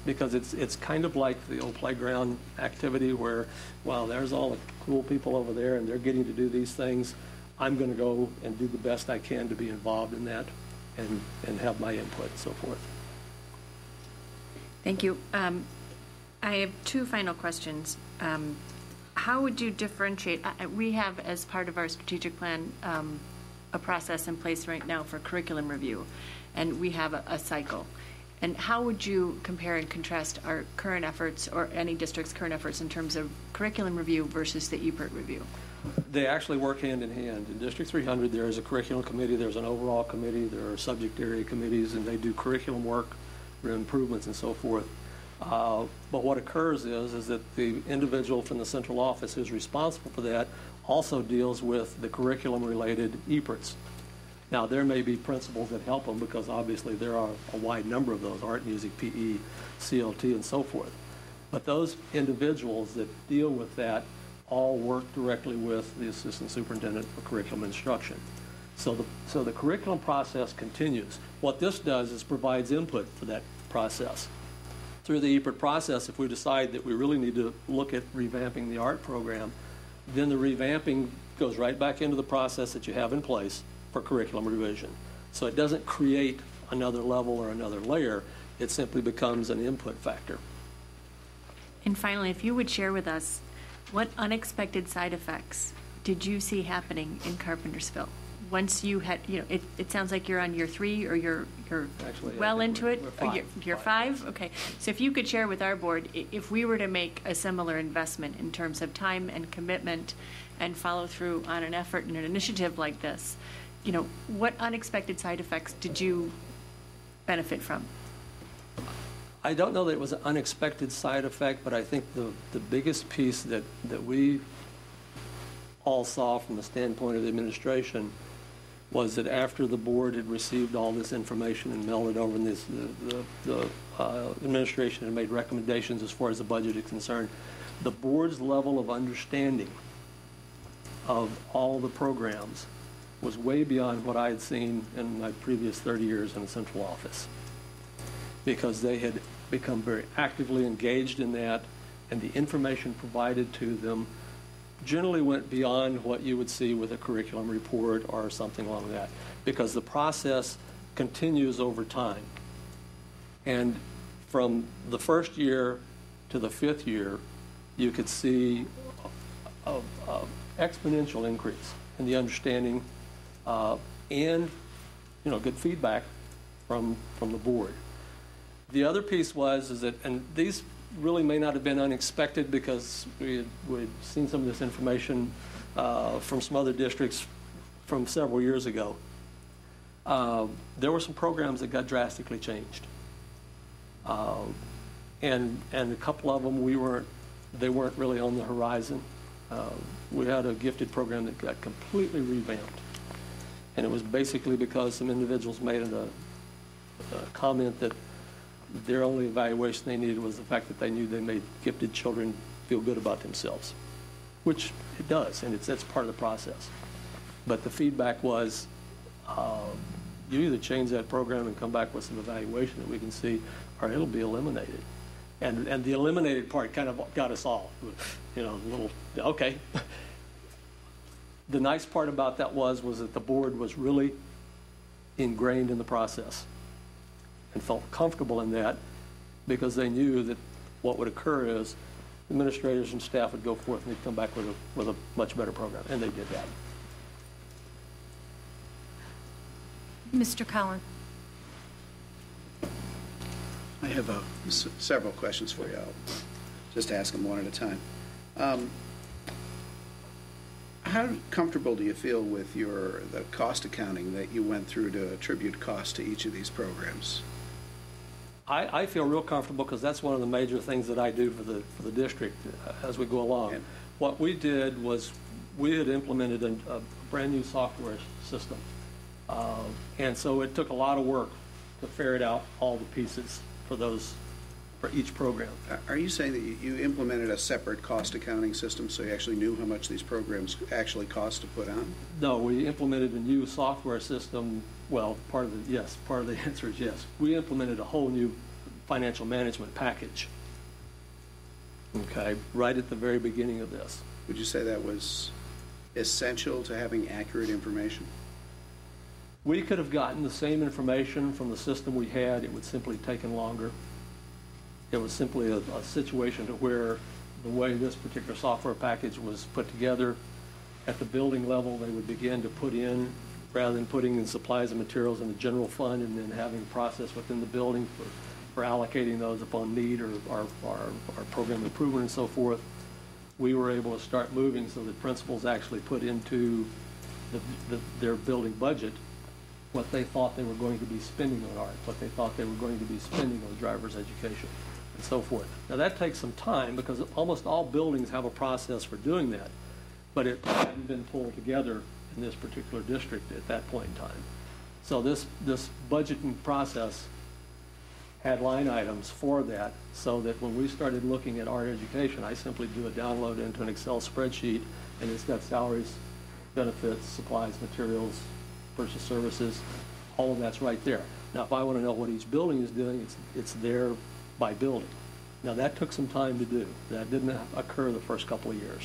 Because it's kind of like the old playground activity where, well, there's all the cool people over there and they're getting to do these things. I'm going to go and do the best I can to be involved in that and have my input and so forth. Thank you. I have two final questions. How would you differentiate? We have, as part of our strategic plan, a process in place right now for curriculum review, and we have a cycle. And how would you compare and contrast our current efforts or any district's current efforts in terms of curriculum review versus the EPERT review? They actually work hand in hand. In District 300, there is a curriculum committee, there's an overall committee, there are subject area committees, and they do curriculum work, improvements, and so forth. But what occurs is that the individual from the central office who's responsible for that also deals with the curriculum-related EPERTs. Now, there may be principals that help them because obviously there are a wide number of those, art, music, PE, CLT, and so forth. But those individuals that deal with that all work directly with the assistant superintendent for curriculum instruction. So the curriculum process continues. What this does is provides input for that process. Through the EPERT process, if we decide that we really need to look at revamping the art program, then the revamping goes right back into the process that you have in place for curriculum revision. So it doesn't create another level or another layer. It simply becomes an input factor. And finally, if you would share with us, what unexpected side effects did you see happening in Carpentersville? Once you had, it sounds like you're on year 3 or you're Actually, well into it. we're five. You're 5? Okay. So if you could share with our board, if we were to make a similar investment in terms of time and commitment and follow through on an effort and an initiative like this, what unexpected side effects did you benefit from? I don't know that it was an unexpected side effect, but I think the biggest piece that we all saw from the standpoint of the administration was that after the board had received all this information and melded over, and the administration had made recommendations as far as the budget is concerned, the board's level of understanding of all the programs was way beyond what I had seen in my previous 30 years in the central office, because they had become very actively engaged in that, and the information provided to them generally went beyond what you would see with a curriculum report or something along that, because the process continues over time. And from the first year to the 5th year, you could see an exponential increase in the understanding and good feedback from the board. The other piece was that, and these really may not have been unexpected because we'd seen some of this information from some other districts from several years ago. There were some programs that got drastically changed. And a couple of them they weren't really on the horizon. We had a gifted program that got completely revamped. And it was basically because some individuals made a comment that their only evaluation they needed was the fact that they knew they made gifted children feel good about themselves, which it does, and that's part of the process. But the feedback was, you either change that program and come back with some evaluation that we can see, or it'll be eliminated. And the eliminated part kind of got us all, a little, okay. The nice part about that was that the board was really ingrained in the process and felt comfortable in that, because they knew that what would occur is administrators and staff would go forth and they'd come back with a much better program, and they did that. Mr. Collin. I have several questions for you. I'll just ask them one at a time. How comfortable do you feel with the cost accounting that you went through to attribute cost to each of these programs? I feel real comfortable because that's one of the major things that I do for the district as we go along. And what we did was we had implemented a brand new software system. And so it took a lot of work to ferret out all the pieces for each program. Are you saying that you implemented a separate cost accounting system so you actually knew how much these programs actually cost to put on? No, we implemented a new software system. Well, part of the answer is yes. We implemented a whole new financial management package, okay, right at the very beginning of this. Would you say that was essential to having accurate information? We could have gotten the same information from the system we had. It would simply have taken longer. It was simply a situation to where the way this particular software package was put together, at the building level, they would begin to put in, rather than putting in supplies and materials in the general fund and then having process within the building for allocating those upon need or our program improvement and so forth, we were able to start moving so that principals actually put into their building budget what they thought they were going to be spending on art, what they thought they were going to be spending on driver's education, and so forth. Now that takes some time because almost all buildings have a process for doing that, but it hadn't been pulled together in this particular district at that point in time. So this budgeting process had line items for that, so that when we started looking at art education, I simply do a download into an Excel spreadsheet, and it's got salaries, benefits, supplies, materials, purchase services, all of that's right there. Now, if I want to know what each building is doing, it's there by building. Now, that took some time to do. That didn't occur the first couple of years.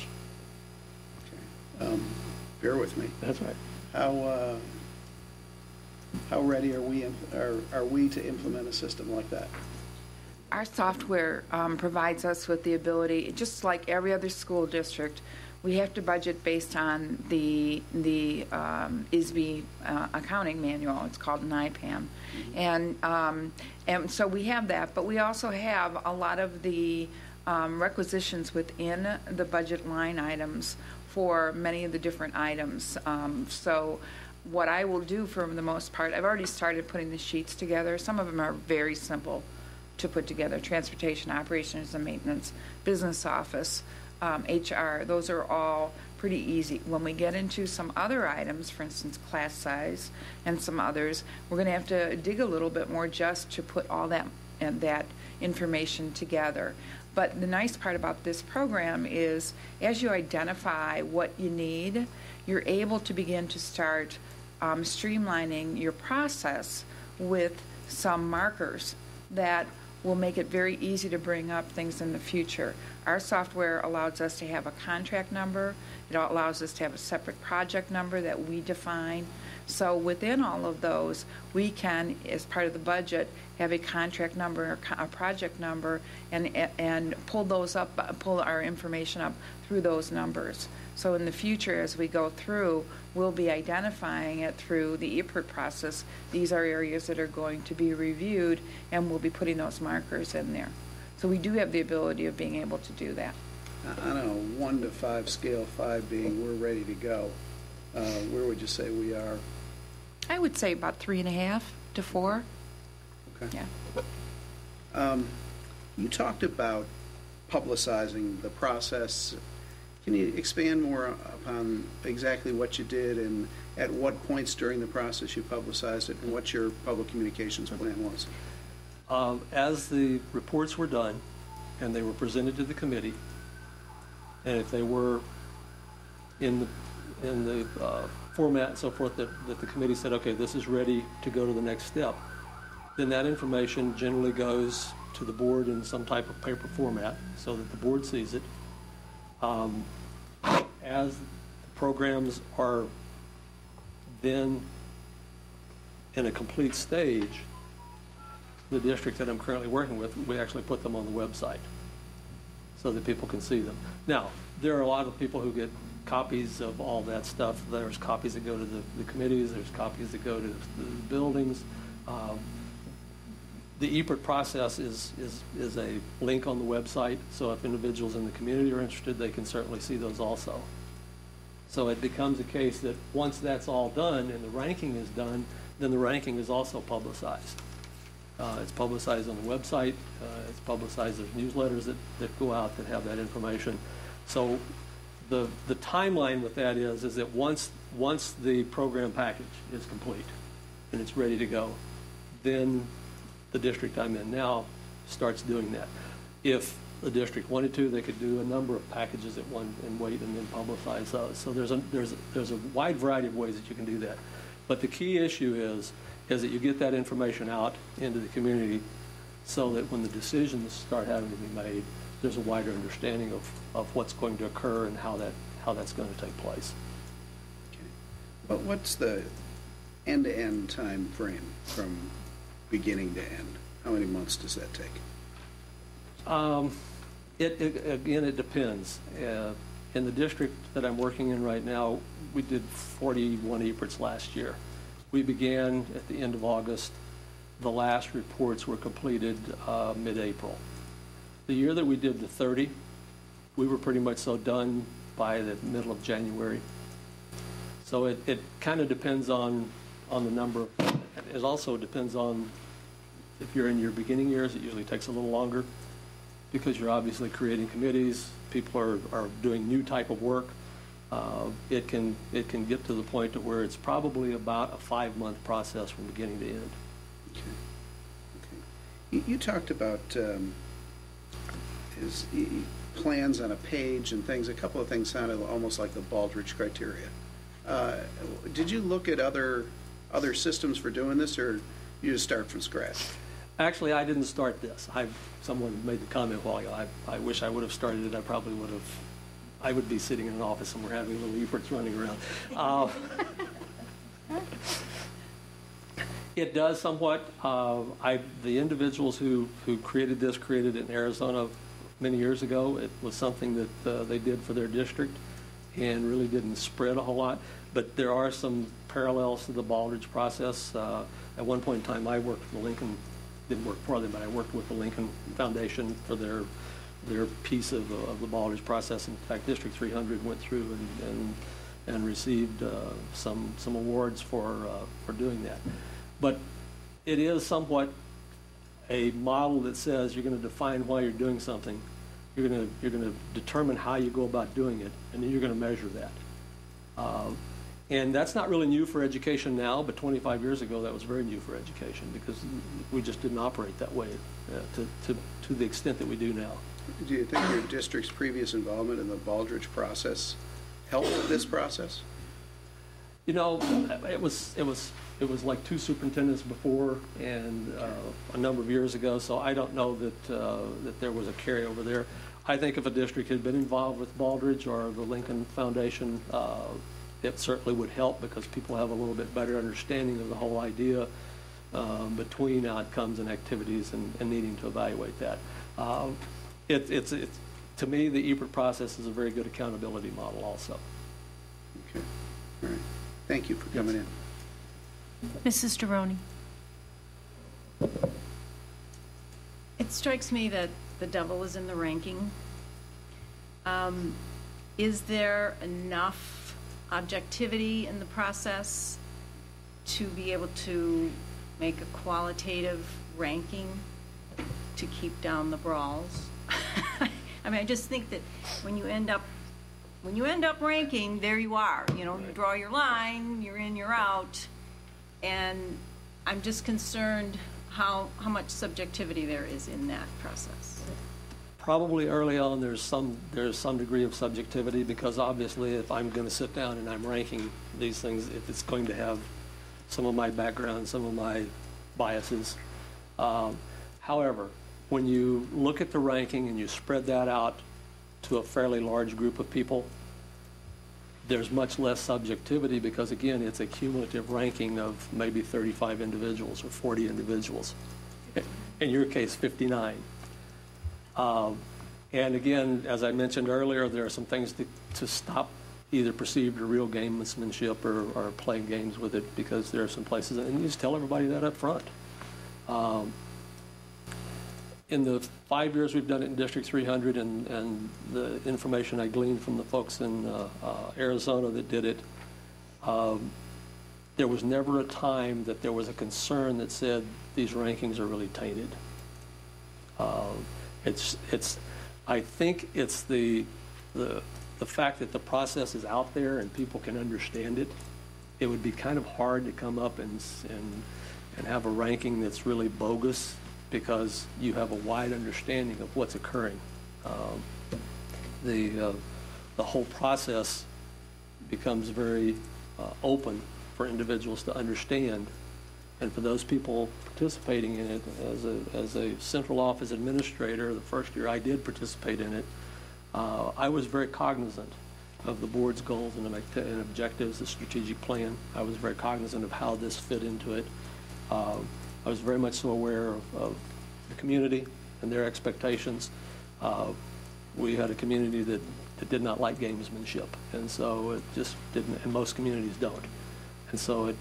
Okay. Bear with me. That's right. How ready are we to implement a system like that? Our software provides us with the ability, just like every other school district, we have to budget based on the ISB accounting manual. It's called an IPAM. And so we have that, but we also have a lot of the requisitions within the budget line items for many of the different items. So what I will do for the most part, I've already started putting the sheets together. Some of them are very simple to put together. Transportation, operations and maintenance, business office, HR, those are all pretty easy. When we get into some other items, for instance, class size and some others, we're going to have to dig a little bit more just to put all that information together. But the nice part about this program is as you identify what you need, you're able to begin to start streamlining your process with some markers that will make it very easy to bring up things in the future. Our software allows us to have a contract number. It allows us to have a separate project number that we define. So within all of those, we can, as part of the budget, have a contract number or a project number and pull those up, pull our information up through those numbers. So in the future, as we go through, we'll be identifying it through the EPIRT process. These are areas that are going to be reviewed, and we'll be putting those markers in there. So we do have the ability of being able to do that. On a 1 to 5 scale, 5 being we're ready to go, where would you say we are? I would say about 3.5 to 4. Okay. Yeah. You talked about publicizing the process. Can you expand more upon exactly what you did and at what points during the process you publicized it and what your public communications plan was? As the reports were done and they were presented to the committee, and if they were in the format and so forth that the committee said, okay, this is ready to go to the next step, then that information generally goes to the board in some type of paper format so that the board sees it. As the programs are then in a complete stage, the district that I'm currently working with, we actually put them on the website so that people can see them. Now, there are a lot of people who get copies of all that stuff. There's copies that go to the committees. There's copies that go to the buildings. The EPIRT process is a link on the website, so if individuals in the community are interested, they can certainly see those also. So it becomes a case that once that's all done and the ranking is done, then the ranking is also publicized. It's publicized on the website. It's publicized. There's newsletters that go out that have that information. So the timeline with that is that once the program package is complete and it's ready to go, then the district I'm in now starts doing that. If the district wanted to, they could do a number of packages at one and wait and then publicize those. So there's a wide variety of ways that you can do that. But the key issue is that you get that information out into the community so that when the decisions start having to be made, there's a wider understanding of what's going to occur and how that's going to take place. Okay. But what's the end-to-end time frame from beginning to end? How many months does that take? Again, it depends. In the district that I'm working in right now, we did 41 EPRTs last year. We began at the end of August. The last reports were completed mid-April. The year that we did the 30, we were pretty much so done by the middle of January. So it kind of depends on the number. It also depends on if you're in your beginning years, it usually takes a little longer because you're obviously creating committees. People are doing new type of work. It can get to the point to where it's probably about a 5-month process from beginning to end. Okay. You talked about plans on a page and things. A couple of things sounded almost like the Baldrige criteria. Did you look at other systems for doing this, or you just start from scratch? Actually, I didn't start this. Someone made the comment a while ago. I wish I would have started it. I probably would have. I would be sitting in an office and we're having little EPRTs running around. It does somewhat. The individuals who created it in Arizona many years ago. It was something that they did for their district and really didn't spread a whole lot. But there are some parallels to the Baldrige process. At one point in time, I worked for the Lincoln, didn't work for them, but I worked with the Lincoln Foundation for their piece of the Baldrige process. In fact, District 300 went through and received some awards for doing that. But it is somewhat a model that says you're going to define why you're doing something. You're going to determine how you go about doing it, and then you're going to measure that. And that's not really new for education now, but 25 years ago that was very new for education because we just didn't operate that way to the extent that we do now. Do you think your district's previous involvement in the Baldrige process helped with this process? You know, it was like two superintendents before and a number of years ago, so I don't know that there was a carryover there. I think if a district had been involved with Baldrige or the Lincoln Foundation, it certainly would help because people have a little bit better understanding of the whole idea between outcomes and activities and needing to evaluate that. It's to me, the EPRT process is a very good accountability model also. Okay. All right. Thank you for coming in. Mrs. Deroni. It strikes me that the devil is in the ranking. Is there enough objectivity in the process to be able to make a qualitative ranking to keep down the brawls? I mean, I just think that when you end up ranking, there you are. You know, you draw your line, you're in, you're out, and I'm just concerned how much subjectivity there is in that process. Probably early on there's some degree of subjectivity because obviously if I'm going to sit down and I'm ranking these things, if it's going to have some of my background, some of my biases. However, when you look at the ranking and you spread that out to a fairly large group of people, there's much less subjectivity because, again, it's a cumulative ranking of maybe 35 individuals or 40 individuals. In your case, 59. And again, as I mentioned earlier, there are some things to stop either perceived or real gamesmanship or playing games with it because there are some places, and you just tell everybody that up front. in the 5 years we've done it in District 300 and the information I gleaned from the folks in Arizona that did it, there was never a time that there was a concern that said these rankings are really tainted. I think it's the fact that the process is out there and people can understand it. It would be kind of hard to come up and have a ranking that's really bogus because you have a wide understanding of what's occurring. The whole process becomes very open for individuals to understand, and for those people participating in it as a central office administrator, the first year I did participate in it, I was very cognizant of the board's goals and objectives, the strategic plan. I was very cognizant of how this fit into it. I was very much so aware of the community and their expectations. We had a community that did not like gamesmanship, and so it just didn't, and most communities don't. And so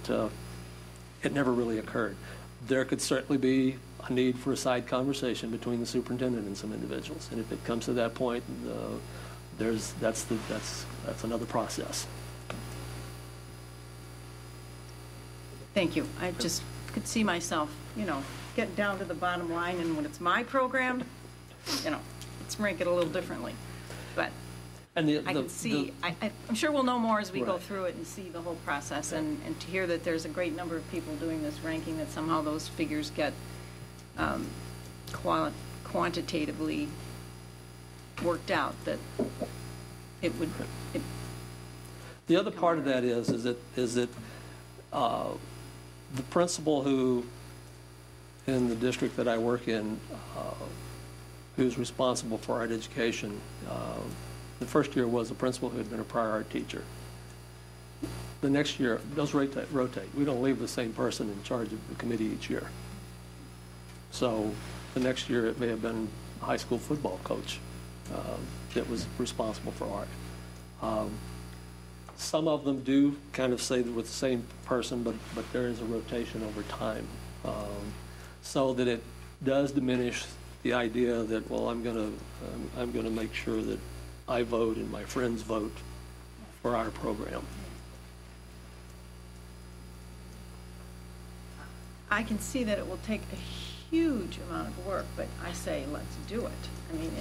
it never really occurred. There could certainly be a need for a side conversation between the superintendent and some individuals, and if it comes to that point, that's another process. Thank you. I just could see myself, getting down to the bottom line, and when it's my program, let's rank it a little differently. But And I can see, I'm sure we'll know more as we go Right. through it and see the whole process, and to hear that there's a great number of people doing this ranking, that somehow those figures get quantitatively worked out, that it would. The other part of that is that the principal who, in the district that I work in, who's responsible for art education, the first year was a principal who had been a prior art teacher. The next year, those rotate. We don't leave the same person in charge of the committee each year. So the next year, it may have been a high school football coach that was responsible for art. Some of them do kind of say that with the same person, but there is a rotation over time, so that it does diminish the idea that, well, I'm going to make sure that I vote and my friends vote for our program. I can see that it will take a huge amount of work, but I say let's do it. I mean,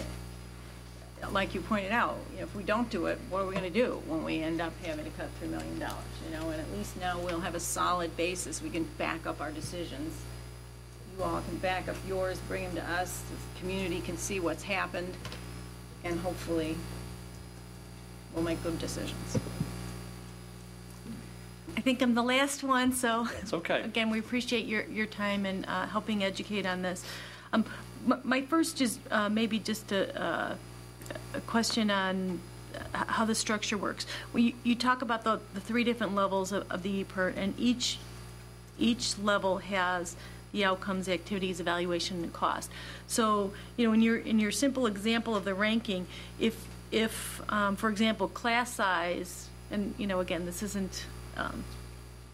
like you pointed out, if we don't do it, what are we going to do when we end up having to cut $3 million? And at least now we'll have a solid basis. We can back up our decisions. You all can back up yours, bring them to us. The community can see what's happened, and hopefully we'll make good decisions. I think I'm the last one, so. It's okay. Again, we appreciate your time and helping educate on this. My first is maybe just a question on how the structure works. You talk about the three different levels of the EPERT, and each level has the outcomes, activities, evaluation, and cost. So, in your simple example of the ranking, if for example, class size, and again, this isn't.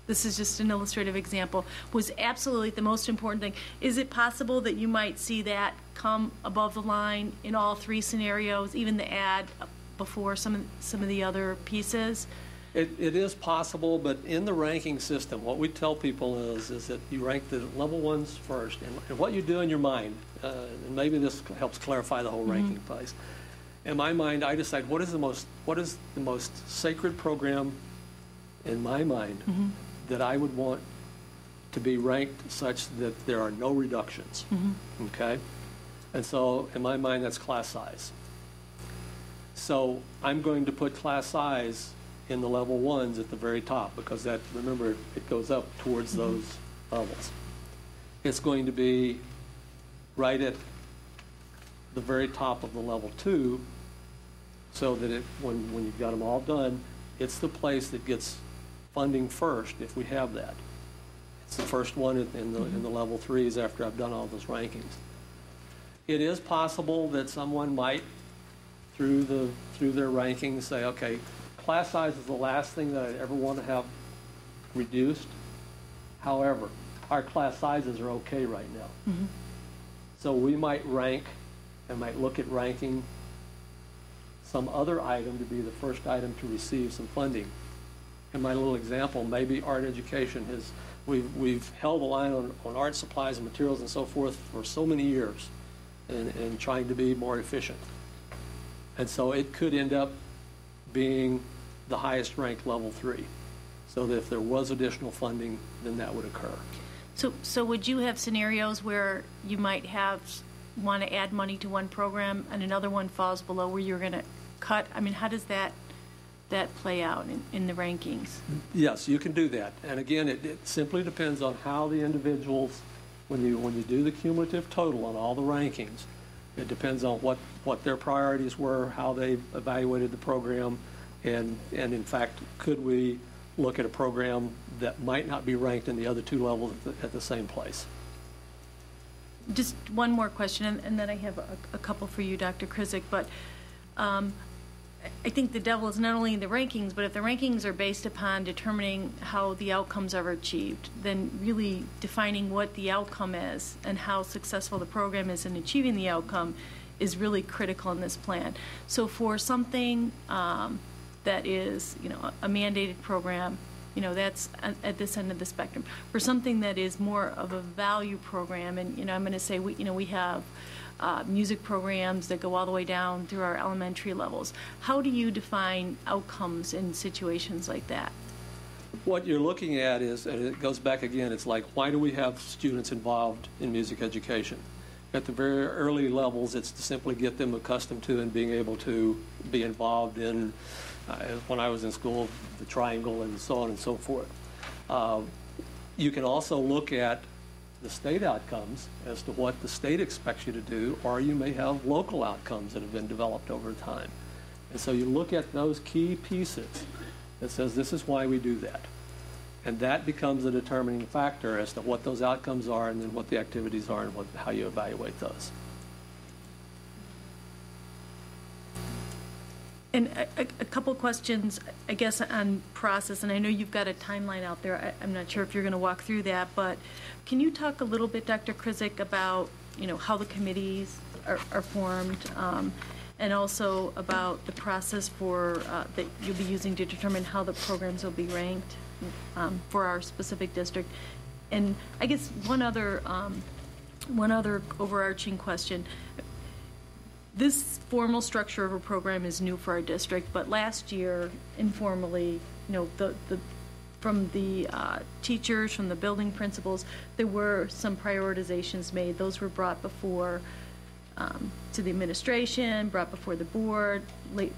This is just an illustrative example, was absolutely the most important thing. Is it possible that you might see that come above the line in all three scenarios, even the ad before some of the other pieces? It is possible, but in the ranking system, what we tell people is that you rank the level ones first, and what you do in your mind, and maybe this helps clarify the whole ranking place. In my mind, I decide what is the most sacred program in my mind that I would want to be ranked such that there are no reductions. Okay, and so in my mind, that's class size. So I'm going to put class size in the level ones at the very top, because that, remember, it goes up towards those levels. It's going to be right at the very top of the level 2, so that when you've got them all done, it's the place that gets funding first, if we have that. It's the first one in the level 3s after I've done all those rankings. It is possible that someone might, through their rankings, say, okay, class size is the last thing that I'd ever want to have reduced. However, our class sizes are okay right now. So we might rank and might look at ranking some other item to be the first item to receive some funding. In my little example, maybe art education has, we've held the line on art supplies and materials and so forth for so many years and trying to be more efficient. And so it could end up being the highest ranked level 3. So that if there was additional funding, then that would occur. So would you have scenarios where you might want to add money to one program and another one falls below where you're going to cut? I mean, how does that play out in the rankings? Yes, you can do that. And again, it simply depends on how the individuals, when you do the cumulative total on all the rankings, it depends on what their priorities were, how they evaluated the program, and in fact, could we look at a program that might not be ranked in the other 2 levels at the same place. Just one more question, and then I have a couple for you, Dr. Krizik, but I think the devil is not only in the rankings, but if the rankings are based upon determining how the outcomes are achieved, then really defining what the outcome is and how successful the program is in achieving the outcome is really critical in this plan. So for something that is, a mandated program, that's at this end of the spectrum. For something that is more of a value program, and I'm going to say we have music programs that go all the way down through our elementary levels. How do you define outcomes in situations like that? What you're looking at is, and it goes back again, it's like, why do we have students involved in music education? At the very early levels, it's to simply get them accustomed to and being able to be involved in, when I was in school, the triangle and so on and so forth. You can also look at the state outcomes as to what the state expects you to do, or you may have local outcomes that have been developed over time. And so you look at those key pieces that says this is why we do that. And that becomes a determining factor as to what those outcomes are and then what the activities are and how you evaluate those. And a couple questions, I guess, on process, and I know you've got a timeline out there. I'm not sure if you're going to walk through that, but can you talk a little bit, Dr. Krizik, about how the committees are formed, and also about the process for that you'll be using to determine how the programs will be ranked for our specific district. And I guess one other overarching question. This formal structure of a program is new for our district, but last year, informally, from the teachers, from the building principals, there were some prioritizations made. Those were brought before to the administration, brought before the board,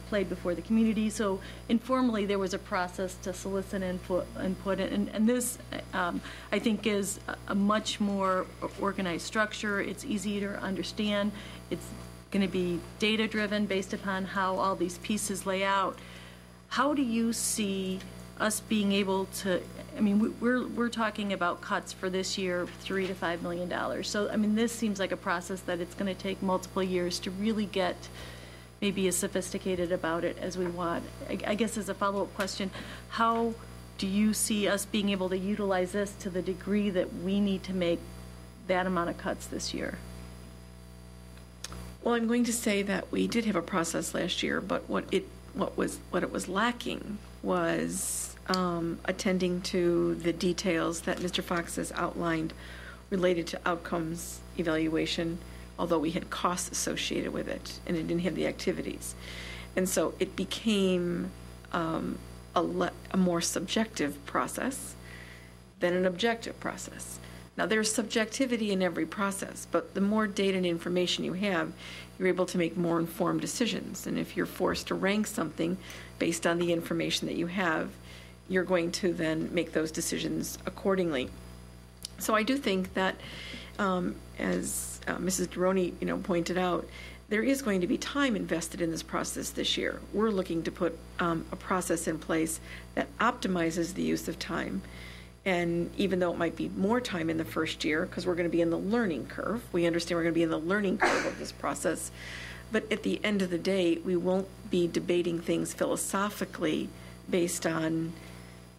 played before the community. So informally, there was a process to solicit input, and this, I think, is a much more organized structure. It's easier to understand. It's going to be data-driven based upon how all these pieces lay out. How do you see us being able to, I mean, we're talking about cuts for this year, $3 to $5 million. So, I mean, this seems like a process that it's going to take multiple years to really get maybe as sophisticated about it as we want. I guess as a follow-up question, how do you see us being able to utilize this to the degree that we need to make that amount of cuts this year? Well, I'm going to say that we did have a process last year, but what it was lacking was attending to the details that Mr. Fox has outlined related to outcomes evaluation, although we had costs associated with it, and it didn't have the activities. And so it became a more subjective process than an objective process. Now, there's subjectivity in every process, but the more data and information you have, you're able to make more informed decisions. And if you're forced to rank something based on the information that you have, you're going to then make those decisions accordingly. So I do think that, as Mrs. Duroni, pointed out, there is going to be time invested in this process this year. We're looking to put a process in place that optimizes the use of time. And even though it might be more time in the first year, because we're going to be in the learning curve, we understand we're going to be in the learning curve of this process, but at the end of the day, we won't be debating things philosophically based on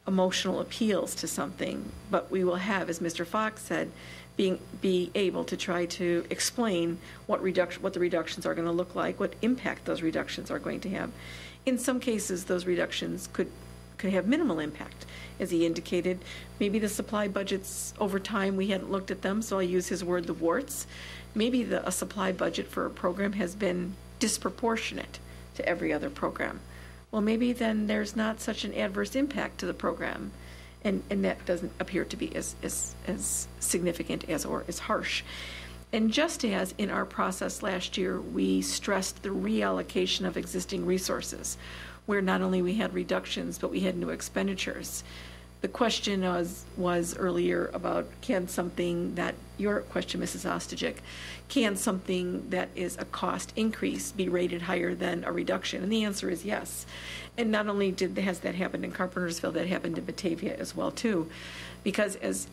emotional appeals to something, but we will have, as Mr. Fox said, be able to try to explain what the reductions are going to look like, what impact those reductions are going to have. In some cases, those reductions could have minimal impact. As he indicated, maybe the supply budgets over time, we hadn't looked at them, so I'll use his word, the warts. Maybe a supply budget for a program has been disproportionate to every other program. Well, maybe then there's not such an adverse impact to the program, and that doesn't appear to be as significant or as harsh. And just as in our process last year, we stressed the reallocation of existing resources, where not only we had reductions, but we had new expenditures. The question was earlier about your question, Mrs. Ostojic, can something that is a cost increase be rated higher than a reduction? And the answer is yes. And not only has that happened in Carpentersville, that happened in Batavia as well too, because as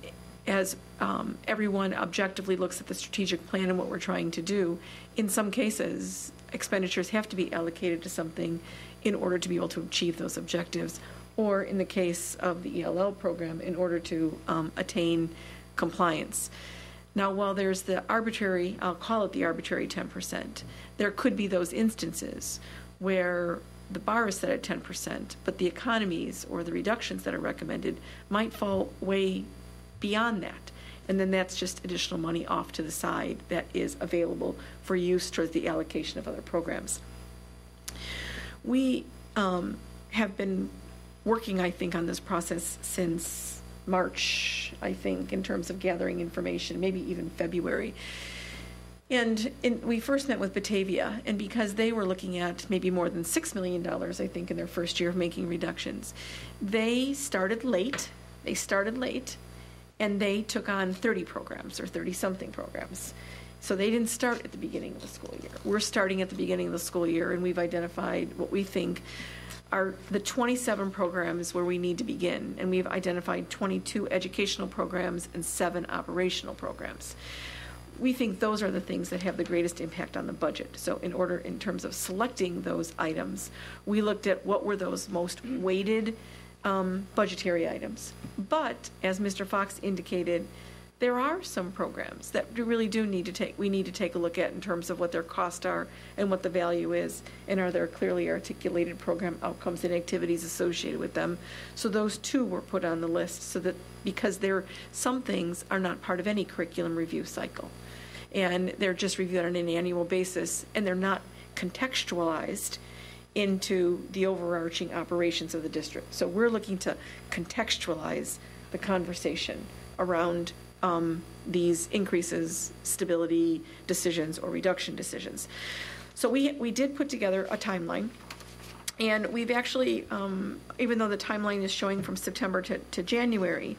everyone objectively looks at the strategic plan and what we're trying to do, in some cases, expenditures have to be allocated to something in order to be able to achieve those objectives, or in the case of the ELL program, in order to attain compliance. Now, while there's the arbitrary, I'll call it the arbitrary 10%, there could be those instances where the bar is set at 10%, but the economies or the reductions that are recommended might fall way beyond that. And then that's just additional money off to the side that is available for use towards the allocation of other programs. We have been working, I think, on this process since March, I think, in terms of gathering information, maybe even February. And we first met with Batavia, and because they were looking at maybe more than $6 million, I think, in their first year of making reductions, they started late, and they took on 30 programs or 30-something programs. So they didn't start at the beginning of the school year. We're starting at the beginning of the school year, and we've identified what we think are the 27 programs where we need to begin, and we've identified 22 educational programs and 7 operational programs. We think those are the things that have the greatest impact on the budget. So in terms of selecting those items, we looked at what were those most weighted budgetary items. But as Mr. Fox indicated, there are some programs that we need to take a look at in terms of what their costs are and what the value is, and are there clearly articulated program outcomes and activities associated with them. So those too were put on the list, so that because some things are not part of any curriculum review cycle, and they're just reviewed on an annual basis, and they're not contextualized into the overarching operations of the district. So we're looking to contextualize the conversation around these increases, stability decisions, or reduction decisions. So we did put together a timeline, and we've actually, even though the timeline is showing from September to January,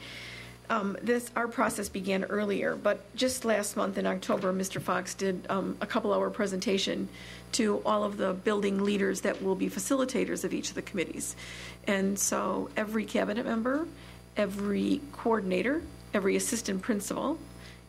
our process began earlier, but just last month in October, Mr. Fox did a couple-hour presentation to all of the building leaders that will be facilitators of each of the committees. And so every cabinet member, every coordinator, every assistant principal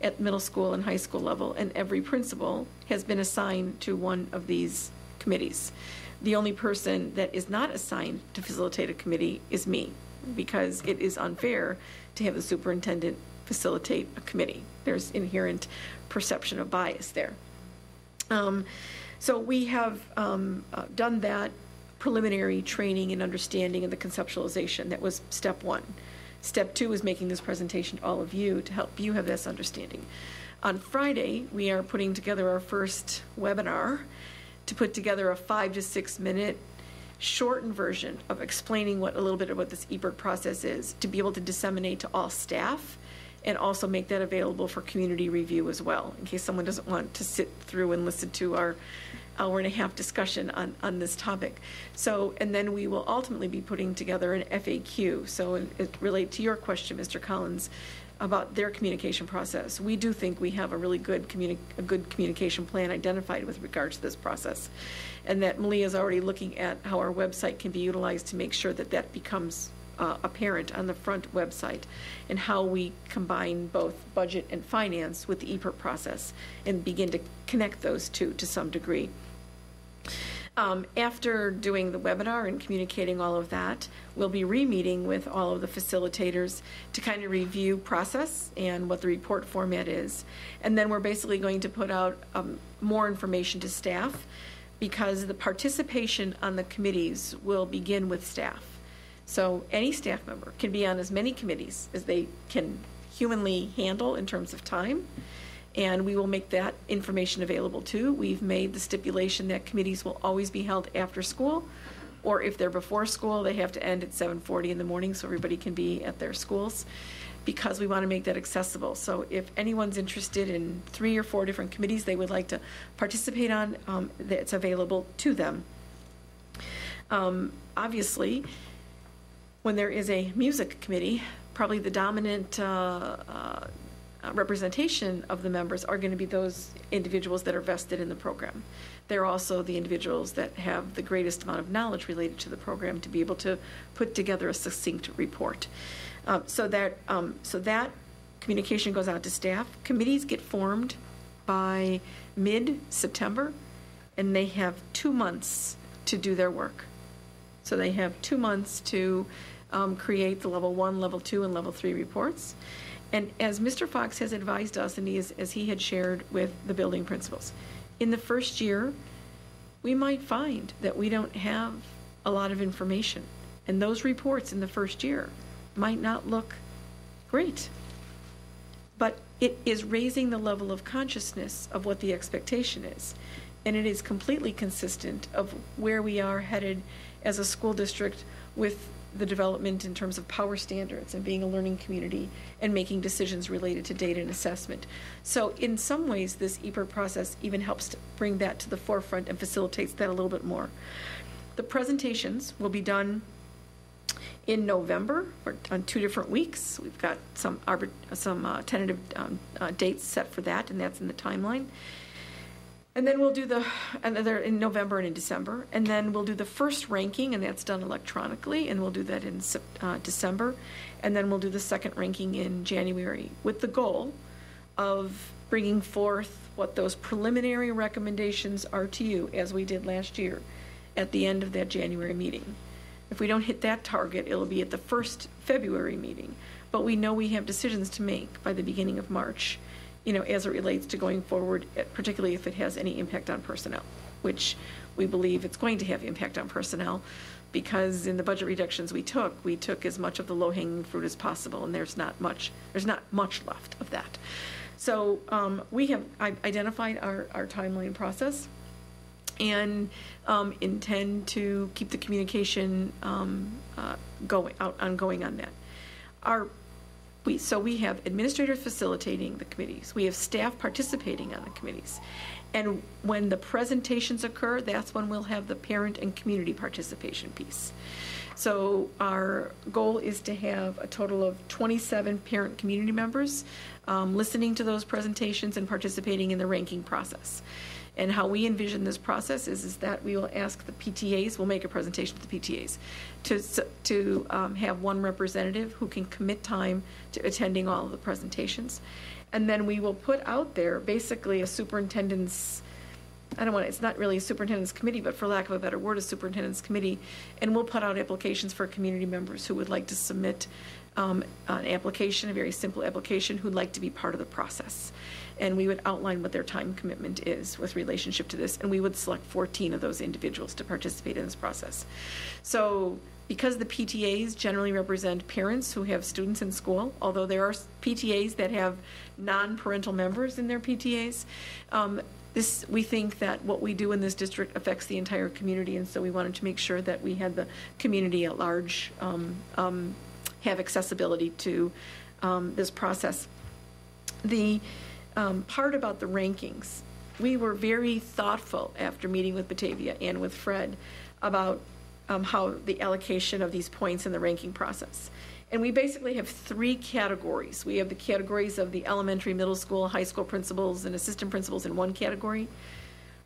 at middle school and high school level, and every principal has been assigned to one of these committees. The only person that is not assigned to facilitate a committee is me, because it is unfair to have the superintendent facilitate a committee. There's inherent perception of bias there. So we have done that preliminary training and understanding and the conceptualization. That was step 1. Step 2 is making this presentation to all of you to help you have this understanding. On Friday, we are putting together our first webinar to put together a 5 to 6 minute shortened version of explaining a little bit of what this EBIRD process is, to be able to disseminate to all staff, and also make that available for community review as well, in case someone doesn't want to sit through and listen to our hour-and-a-half discussion on this topic. So, and then we will ultimately be putting together an FAQ. So it relates to your question, Mr. Collins, about their communication process. We do think we have a really good communication plan identified with regards to this process, and that Malia is already looking at how our website can be utilized to make sure that that becomes apparent on the front website, and how we combine both budget and finance with the EPIRT process and begin to connect those two to some degree. After doing the webinar and communicating all of that, we'll be re-meeting with all of the facilitators to kind of review process and what the report format is. And then we're basically going to put out more information to staff, because the participation on the committees will begin with staff. So any staff member can be on as many committees as they can humanly handle in terms of time, and we will make that information available too. We've made the stipulation that committees will always be held after school, or if they're before school, they have to end at 7:40 in the morning so everybody can be at their schools, because we want to make that accessible. So if anyone's interested in 3 or 4 different committees they would like to participate on, it's available to them. Obviously, when there is a music committee, probably the dominant representation of the members are going to be those individuals that are vested in the program. They're also the individuals that have the greatest amount of knowledge related to the program to be able to put together a succinct report. So that communication goes out to staff. Committees get formed by mid-September, and they have 2 months to do their work. So they have 2 months to create the level 1, level 2, and level 3 reports. And as Mr. Fox has advised us, and as he had shared with the building principals, in the first year, we might find that we don't have a lot of information. And those reports in the first year might not look great. But it is raising the level of consciousness of what the expectation is. And it is completely consistent of where we are headed as a school district with the development in terms of power standards and being a learning community and making decisions related to data and assessment. So in some ways, this EPER process even helps to bring that to the forefront and facilitates that a little bit more. The presentations will be done in November, or on 2 different weeks. We've got some tentative dates set for that, and that's in the timeline. And then we'll do they're in November and in December. And then we'll do the first ranking, and that's done electronically, and we'll do that in December. And then we'll do the second ranking in January, with the goal of bringing forth what those preliminary recommendations are to you, as we did last year, at the end of that January meeting. If we don't hit that target, it'll be at the first February meeting. But we know we have decisions to make by the beginning of March, as it relates to going forward, particularly if it has any impact on personnel, which we believe it's going to have impact on personnel, because in the budget reductions we took as much of the low-hanging fruit as possible, and there's not much left of that. So we have identified our timeline process and intend to keep the communication ongoing on that. So we have administrators facilitating the committees. We have staff participating on the committees. And when the presentations occur, that's when we'll have the parent and community participation piece. So our goal is to have a total of 27 parent community members listening to those presentations and participating in the ranking process. And how we envision this process is that we will ask the PTAs, we'll make a presentation to the PTAs, to have one representative who can commit time to attending all of the presentations. And then we will put out there basically a superintendent's, it's not really a superintendent's committee, but for lack of a better word, a superintendent's committee. And we'll put out applications for community members who would like to submit an application, a very simple application, who'd like to be part of the process. And we would outline what their time commitment is with relationship to this, and we would select 14 of those individuals to participate in this process. So because the PTAs generally represent parents who have students in school, although there are PTAs that have non-parental members in their PTAs, we think that what we do in this district affects the entire community, and so we wanted to make sure that we had the community at large have accessibility to this process. The part about the rankings, we were very thoughtful after meeting with Batavia and with Fred about how the allocation of these points in the ranking process. And we basically have 3 categories. We have the categories of the elementary, middle school, high school principals, and assistant principals in one category.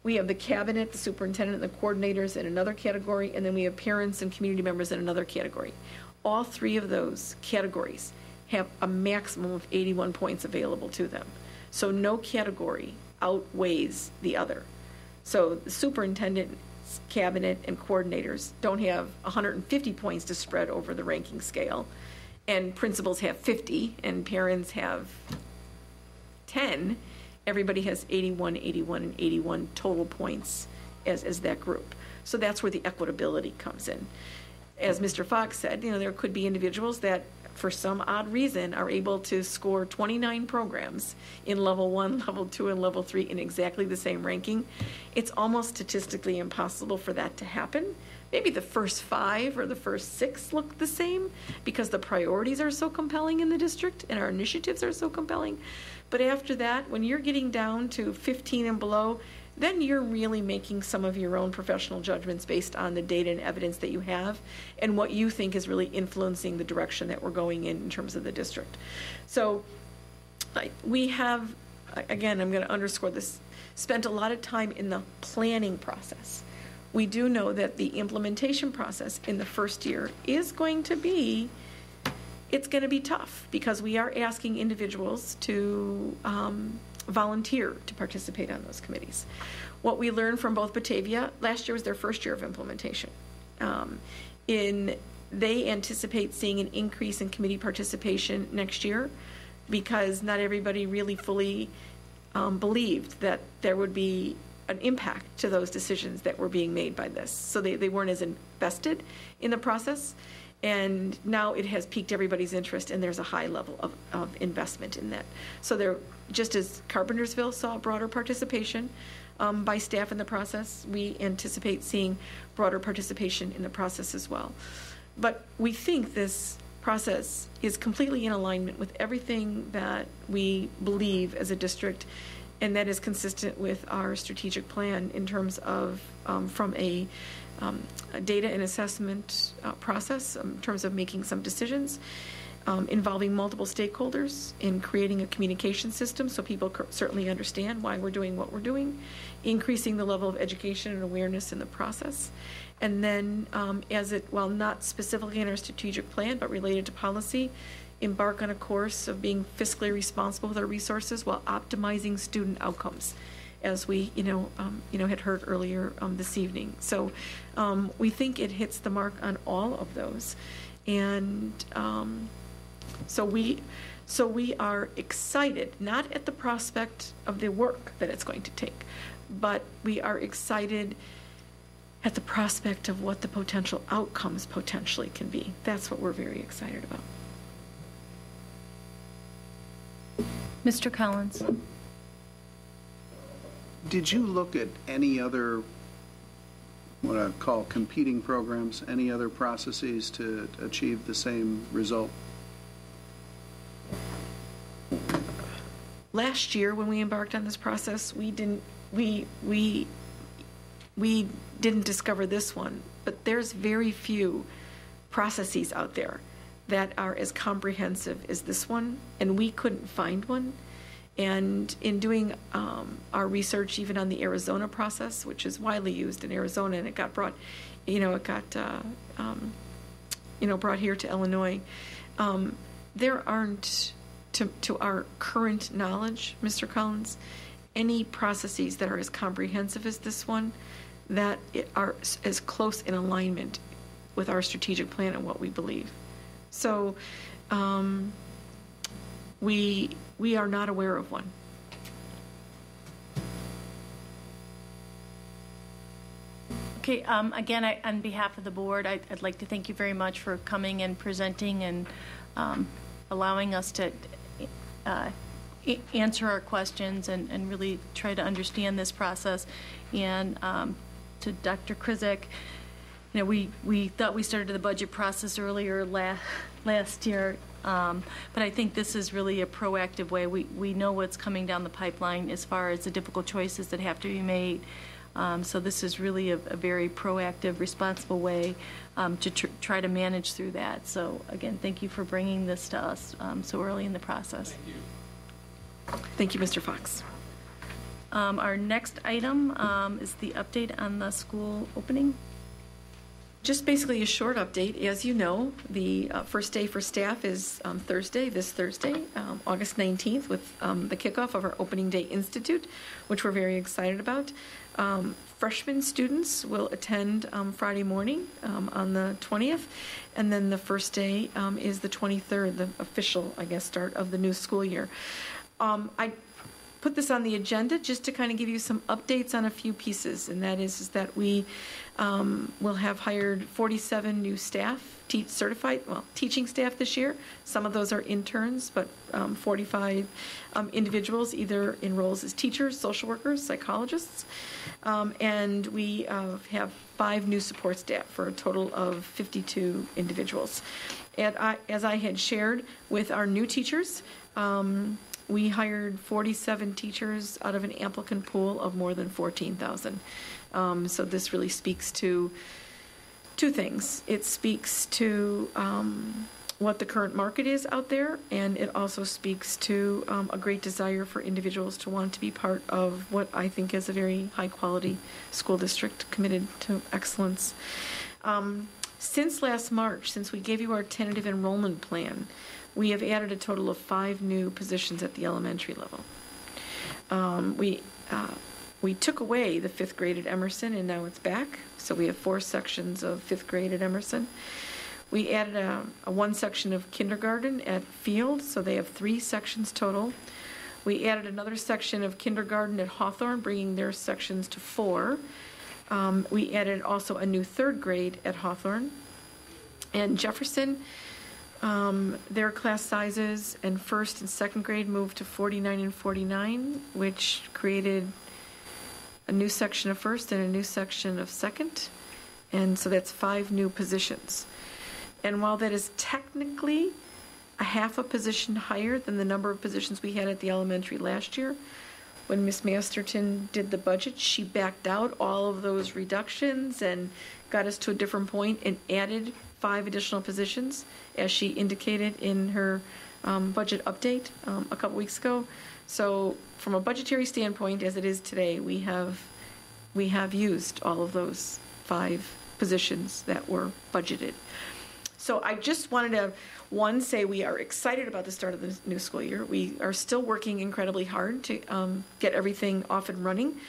We have the cabinet, the superintendent, and the coordinators in another category, and then we have parents and community members in another category. All 3 of those categories have a maximum of 81 points available to them. So no category outweighs the other. So the superintendent's cabinet, and coordinators don't have 150 points to spread over the ranking scale, and principals have 50, and parents have 10, everybody has 81, 81, and 81 total points as that group. So that's where the equitability comes in. As Mr. Fox said, there could be individuals that, for some odd reason, are able to score 29 programs in level 1, level 2, and level 3 in exactly the same ranking. It's almost statistically impossible for that to happen. Maybe the first 5 or the first 6 look the same because the priorities are so compelling in the district and our initiatives are so compelling. But after that, when you're getting down to 15 and below, then you're really making some of your own professional judgments based on the data and evidence that you have and what you think is really influencing the direction that we're going in terms of the district. So we have, again, I'm going to underscore this, spent a lot of time in the planning process. We do know that the implementation process in the first year is going to be, it's going to be tough because we are asking individuals to volunteer to participate on those committees. What we learned from both Batavia, last year was their first year of implementation. They anticipate seeing an increase in committee participation next year because not everybody really fully believed that there would be an impact to those decisions that were being made by this. So they weren't as invested in the process. And now it has piqued everybody's interest, and there's a high level of investment in that. So there, just as Carpentersville saw broader participation by staff in the process, we anticipate seeing broader participation in the process as well. But we think this process is completely in alignment with everything that we believe as a district, and that is consistent with our strategic plan in terms of from a data and assessment process in terms of making some decisions, involving multiple stakeholders in creating a communication system so people certainly understand why we're doing what we're doing, increasing the level of education and awareness in the process. And then while not specifically in our strategic plan, but related to policy, embark on a course of being fiscally responsible with our resources while optimizing student outcomes, as we had heard earlier this evening. So we think it hits the mark on all of those, and so we are excited, not at the prospect of the work that it's going to take, but we are excited at the prospect of what the potential outcomes potentially can be. That's what we're very excited about. Mr. Collins. Did you look at any other, what I call competing programs, any other processes to achieve the same result? Last year, when we embarked on this process, we didn't discover this one, but there's very few processes out there that are as comprehensive as this one, and we couldn't find one. And in doing our research, even on the Arizona process, which is widely used in Arizona, and it got brought, brought here to Illinois, there aren't, to our current knowledge, Mr. Collins, any processes that are as comprehensive as this one that are as close in alignment with our strategic plan and what we believe. So we are not aware of one. Okay, again, on behalf of the board, I'd like to thank you very much for coming and presenting and allowing us to answer our questions and really try to understand this process. And to Dr. Krizik, we thought we started the budget process earlier last year, but I think this is really a proactive way. We know what's coming down the pipeline as far as the difficult choices that have to be made. So this is really a very proactive, responsible way to try to manage through that. So again, thank you for bringing this to us so early in the process. Thank you. Thank you, Mr. Fox. Our next item is the update on the school opening. Just basically a short update. As you know, the first day for staff is this Thursday, August 19th, with the kickoff of our Opening Day Institute, which we're very excited about. Freshman students will attend Friday morning on the 20th, and then the first day is the 23rd, the official, start of the new school year. I put this on the agenda just to kind of give you some updates on a few pieces, and that is that we will have hired 47 new staff, teaching staff this year. Some of those are interns, but 45 individuals, either in roles as teachers, social workers, psychologists, and we have 5 new support staff for a total of 52 individuals. And as I had shared with our new teachers, we hired 47 teachers out of an applicant pool of more than 14,000. So this really speaks to 2 things. It speaks to what the current market is out there, and it also speaks to a great desire for individuals to want to be part of what I think is a very high-quality school district committed to excellence. Since last March, since we gave you our tentative enrollment plan, we have added a total of 5 new positions at the elementary level. We took away the 5th grade at Emerson, and now it's back. So we have 4 sections of 5th grade at Emerson. We added a 1 section of kindergarten at Field, so they have 3 sections total. We added another section of kindergarten at Hawthorne, bringing their sections to 4. We added also a new 3rd grade at Hawthorne. And Jefferson, their class sizes in 1st and 2nd grade moved to 49 and 49, which created a new section of 1st and a new section of 2nd. And so that's 5 new positions. And while that is technically a half a position higher than the number of positions we had at the elementary last year, when Ms. Masterton did the budget, she backed out all of those reductions and got us to a different point and added 5 additional positions, as she indicated in her budget update a couple weeks ago. So from a budgetary standpoint, as it is today, we have used all of those 5 positions that were budgeted. So I just wanted to, say we are excited about the start of the new school year. We are still working incredibly hard to get everything off and running.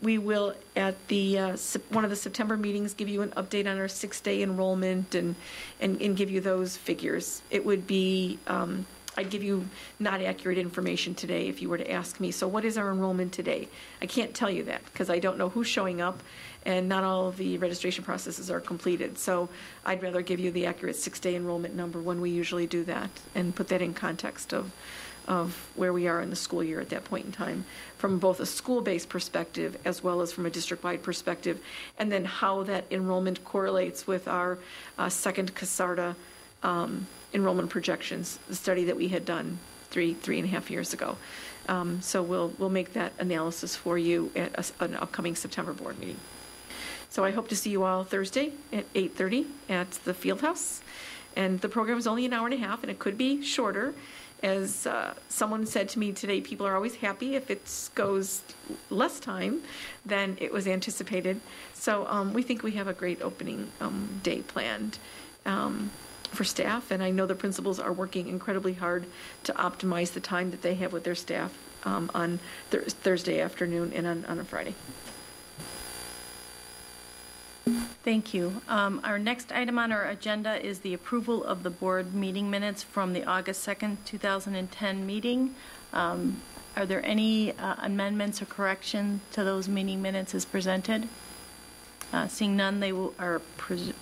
We will, at the one of the September meetings, give you an update on our 6-day enrollment and give you those figures. It would be, I'd give you not accurate information today if you were to ask me, so what is our enrollment today? I can't tell you that because I don't know who's showing up, and not all of the registration processes are completed. So I'd rather give you the accurate 6-day enrollment number when we usually do that and put that in context of where we are in the school year at that point in time, from both a school-based perspective as well as from a district-wide perspective, and then how that enrollment correlates with our second CASARTA enrollment projections, the study that we had done three and a half years ago. So we'll make that analysis for you at an upcoming September board meeting. So I hope to see you all Thursday at 8:30 at the Fieldhouse. And the program is only an hour and a half, and it could be shorter. As someone said to me today, people are always happy if it goes less time than it was anticipated. So we think we have a great opening day planned for staff, and I know the principals are working incredibly hard to optimize the time that they have with their staff on Thursday afternoon and on a Friday. Thank you. Our next item on our agenda is the approval of the board meeting minutes from the August 2nd, 2010 meeting. Are there any amendments or corrections to those meeting minutes as presented? Seeing none, they are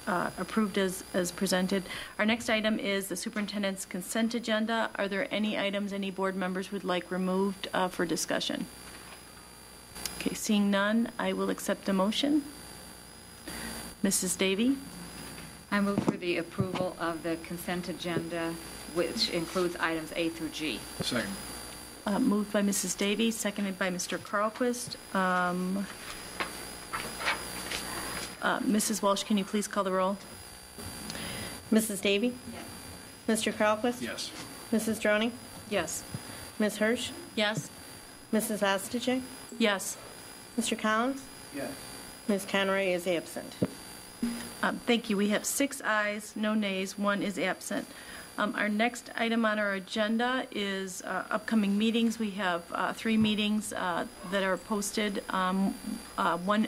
approved as presented. Our next item is the superintendent's consent agenda. Are there any items any board members would like removed for discussion? Okay, seeing none, I will accept a motion. Mrs. Davy? I move for the approval of the consent agenda, which includes items A through G. Second. Moved by Mrs. Davy, seconded by Mr. Carlquist. Mrs. Walsh, can you please call the roll? Mrs. Davy? Yes. Mr. Carlquist? Yes. Mrs. Droney? Yes. Ms. Hirsch? Yes. Mrs. Ostaje? Yes. Mr. Collins? Yes. Ms. Conroy is absent. Thank you. We have 6 ayes, no nays, 1 is absent. Our next item on our agenda is upcoming meetings. We have 3 meetings that are posted. One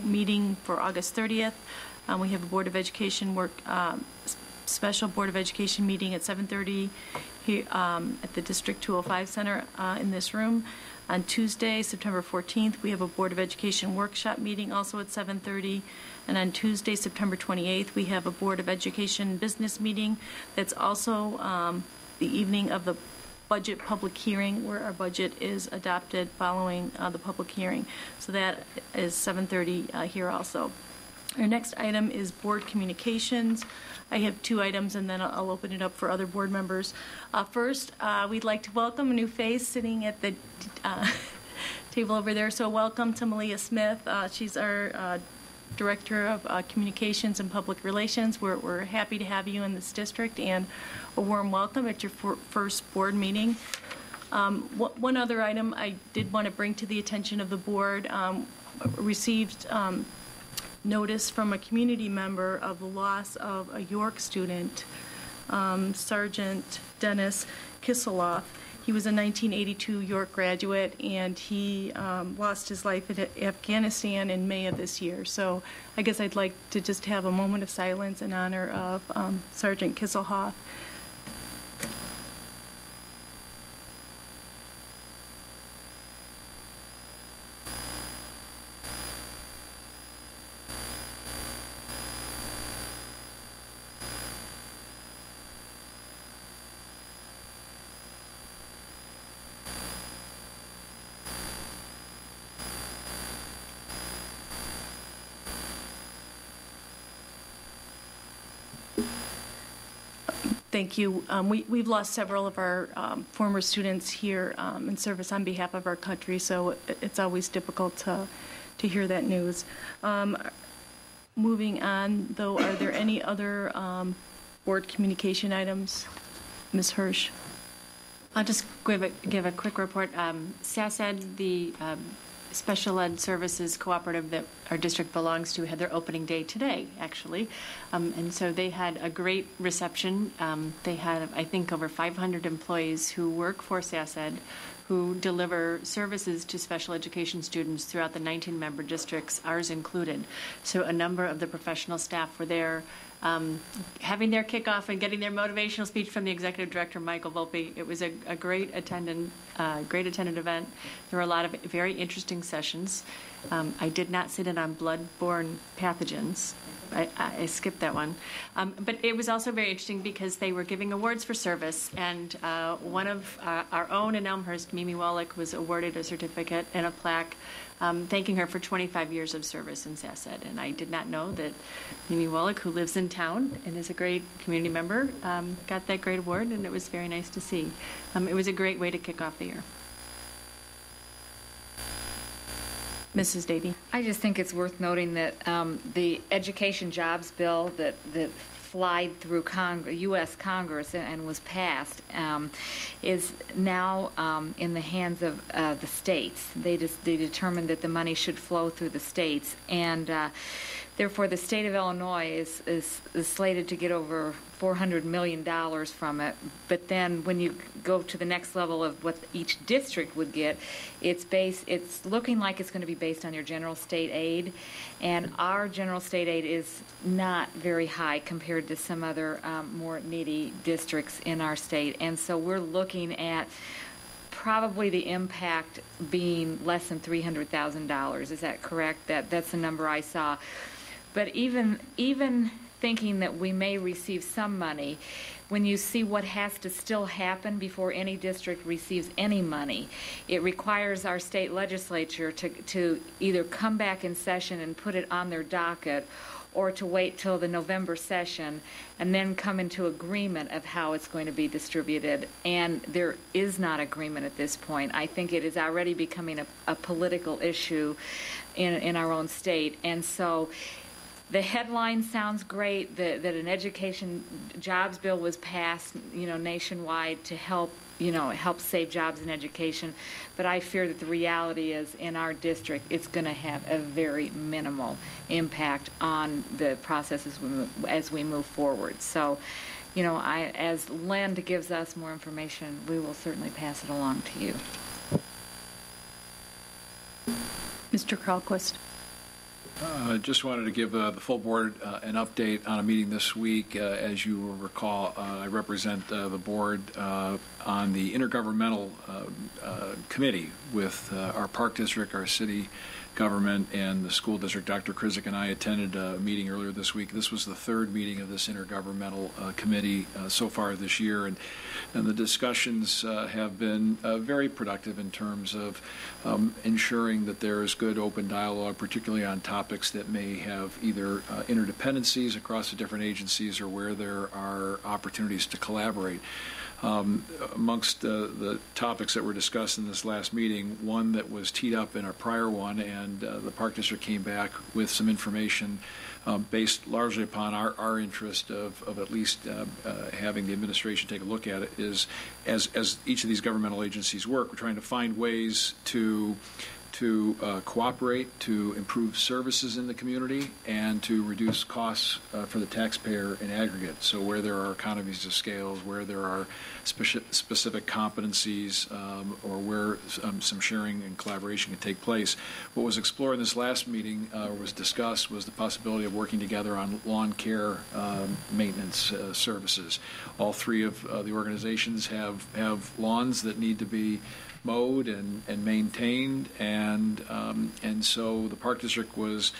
meeting for August 30th. We have a Board of Education special Board of Education meeting at 7:30 here at the District 205 Center in this room. On Tuesday, September 14th, we have a Board of Education workshop meeting also at 7:30. And on Tuesday, September 28th, we have a Board of Education business meeting that's also the evening of the budget public hearing, where our budget is adopted following the public hearing. So that is 7:30 here also. Our next item is board communications. I have 2 items, and then I'll open it up for other board members. First, we'd like to welcome a new face sitting at the table over there. So welcome to Malia Smith. She's our Director of Communications and Public Relations. We're happy to have you in this district, and a warm welcome at your first board meeting. One other item I did want to bring to the attention of the board, received notice from a community member of the loss of a York student, Sergeant Dennis Kisseloff. He was a 1982 York graduate, and he lost his life in Afghanistan in May of this year. So I guess I'd like to just have a moment of silence in honor of Sergeant Kisseloff. Thank you. We've lost several of our former students here in service on behalf of our country, so it's always difficult to hear that news. Moving on, though, are there any other board communication items? Ms. Hirsch. I'll just give a quick report. SASED, the Special Ed Services Cooperative that our district belongs to, had their opening day today, actually. And so they had a great reception. They had, I think, over 500 employees who work for SASED, who deliver services to special education students throughout the 19-member districts, ours included. So a number of the professional staff were there having their kickoff and getting their motivational speech from the executive director, Michael Volpe. It was a great attended event. There were a lot of very interesting sessions. I did not sit in on blood-borne pathogens. I skipped that one. But it was also very interesting because they were giving awards for service, and one of our own in Elmhurst, Mimi Wallach, was awarded a certificate and a plaque thanking her for 25 years of service in SASED. And I did not know that Mimi Wallach, who lives in town and is a great community member, got that great award, and it was very nice to see. It was a great way to kick off the year. Mrs. Davey. I just think it's worth noting that the education jobs bill that flied through U.S. Congress and was passed is now in the hands of the states. They determined that the money should flow through the states, and therefore the state of Illinois is slated to get over $400 million from it. But then when you go to the next level of what each district would get, it's looking like it's going to be based on your general state aid, and our general state aid is not very high compared to some other more needy districts in our state. And so we're looking at probably the impact being less than $300,000. Is that correct? That's the number I saw. But even thinking that we may receive some money, when you see what has to still happen before any district receives any money, it requires our state legislature to either come back in session and put it on their docket, or to wait till the November session and then come into agreement of how it's going to be distributed. And there is not agreement at this point. I think it is already becoming a political issue in our own state. And so the headline sounds great, that an education jobs bill was passed, nationwide to help save jobs in education. But I fear that the reality is, in our district, it's going to have a very minimal impact on the process as we move forward. So, as Len gives us more information, we will certainly pass it along to you. Mr. Carlquist. Just wanted to give the full board an update on a meeting this week. As you will recall, I represent the board on the intergovernmental committee with our park district, our city government, and the school district. Dr. Krizik and I attended a meeting earlier this week. This was the third meeting of this intergovernmental committee so far this year, and the discussions have been very productive in terms of ensuring that there is good open dialogue, particularly on topics that may have either interdependencies across the different agencies or where there are opportunities to collaborate. Amongst the topics that were discussed in this last meeting, one that was teed up in a prior one, and the Park District came back with some information based largely upon our interest of at least having the administration take a look at it, is as each of these governmental agencies work, we're trying to find ways to cooperate, to improve services in the community, and to reduce costs for the taxpayer in aggregate. So where there are economies of scale, where there are specific competencies, or where some sharing and collaboration can take place. What was explored in this last meeting, was discussed, was the possibility of working together on lawn care maintenance services. All three of the organizations have lawns that need to be mowed and maintained, and so the Park District was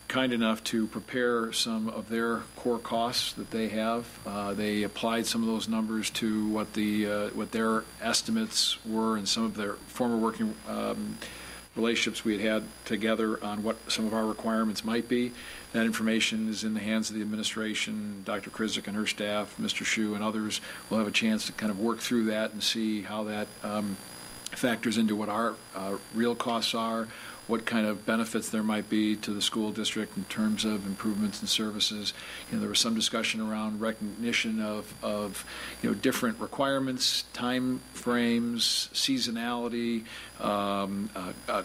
kind enough to prepare some of their core costs that they have. They applied some of those numbers to what their estimates were, and some of their former working relationships we had together on what some of our requirements might be. That information is in the hands of the administration. Dr. Krizik and her staff, Mr. Hsu and others will have a chance to kind of work through that and see how that factors into what our real costs are, what kind of benefits there might be to the school district in terms of improvements in services. There was some discussion around recognition of different requirements, time frames, seasonality,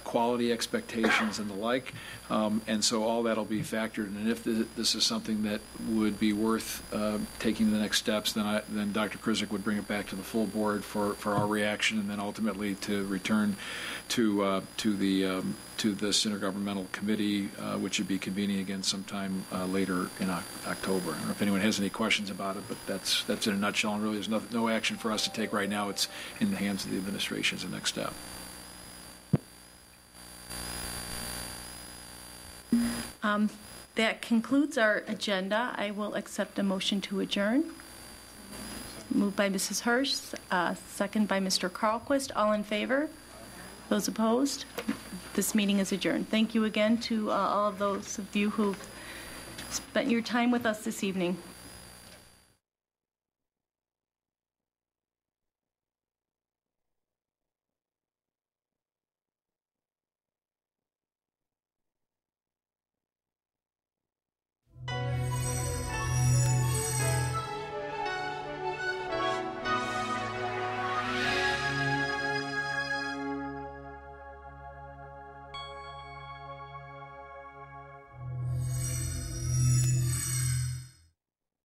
quality expectations, and the like. And so all that will be factored. And if this is something that would be worth taking the next steps, then Dr. Krizik would bring it back to the full board for our reaction, and then ultimately to return to this intergovernmental committee, which should be convening again sometime later in October. I don't know if anyone has any questions about it, but that's in a nutshell. And really, there's no action for us to take right now. It's in the hands of the administration as the next step. That concludes our agenda. I will accept a motion to adjourn. Moved by Mrs. Hirsch, second by Mr. Carlquist. All in favor? Those opposed? This meeting is adjourned. Thank you again to all of those of you who've spent your time with us this evening.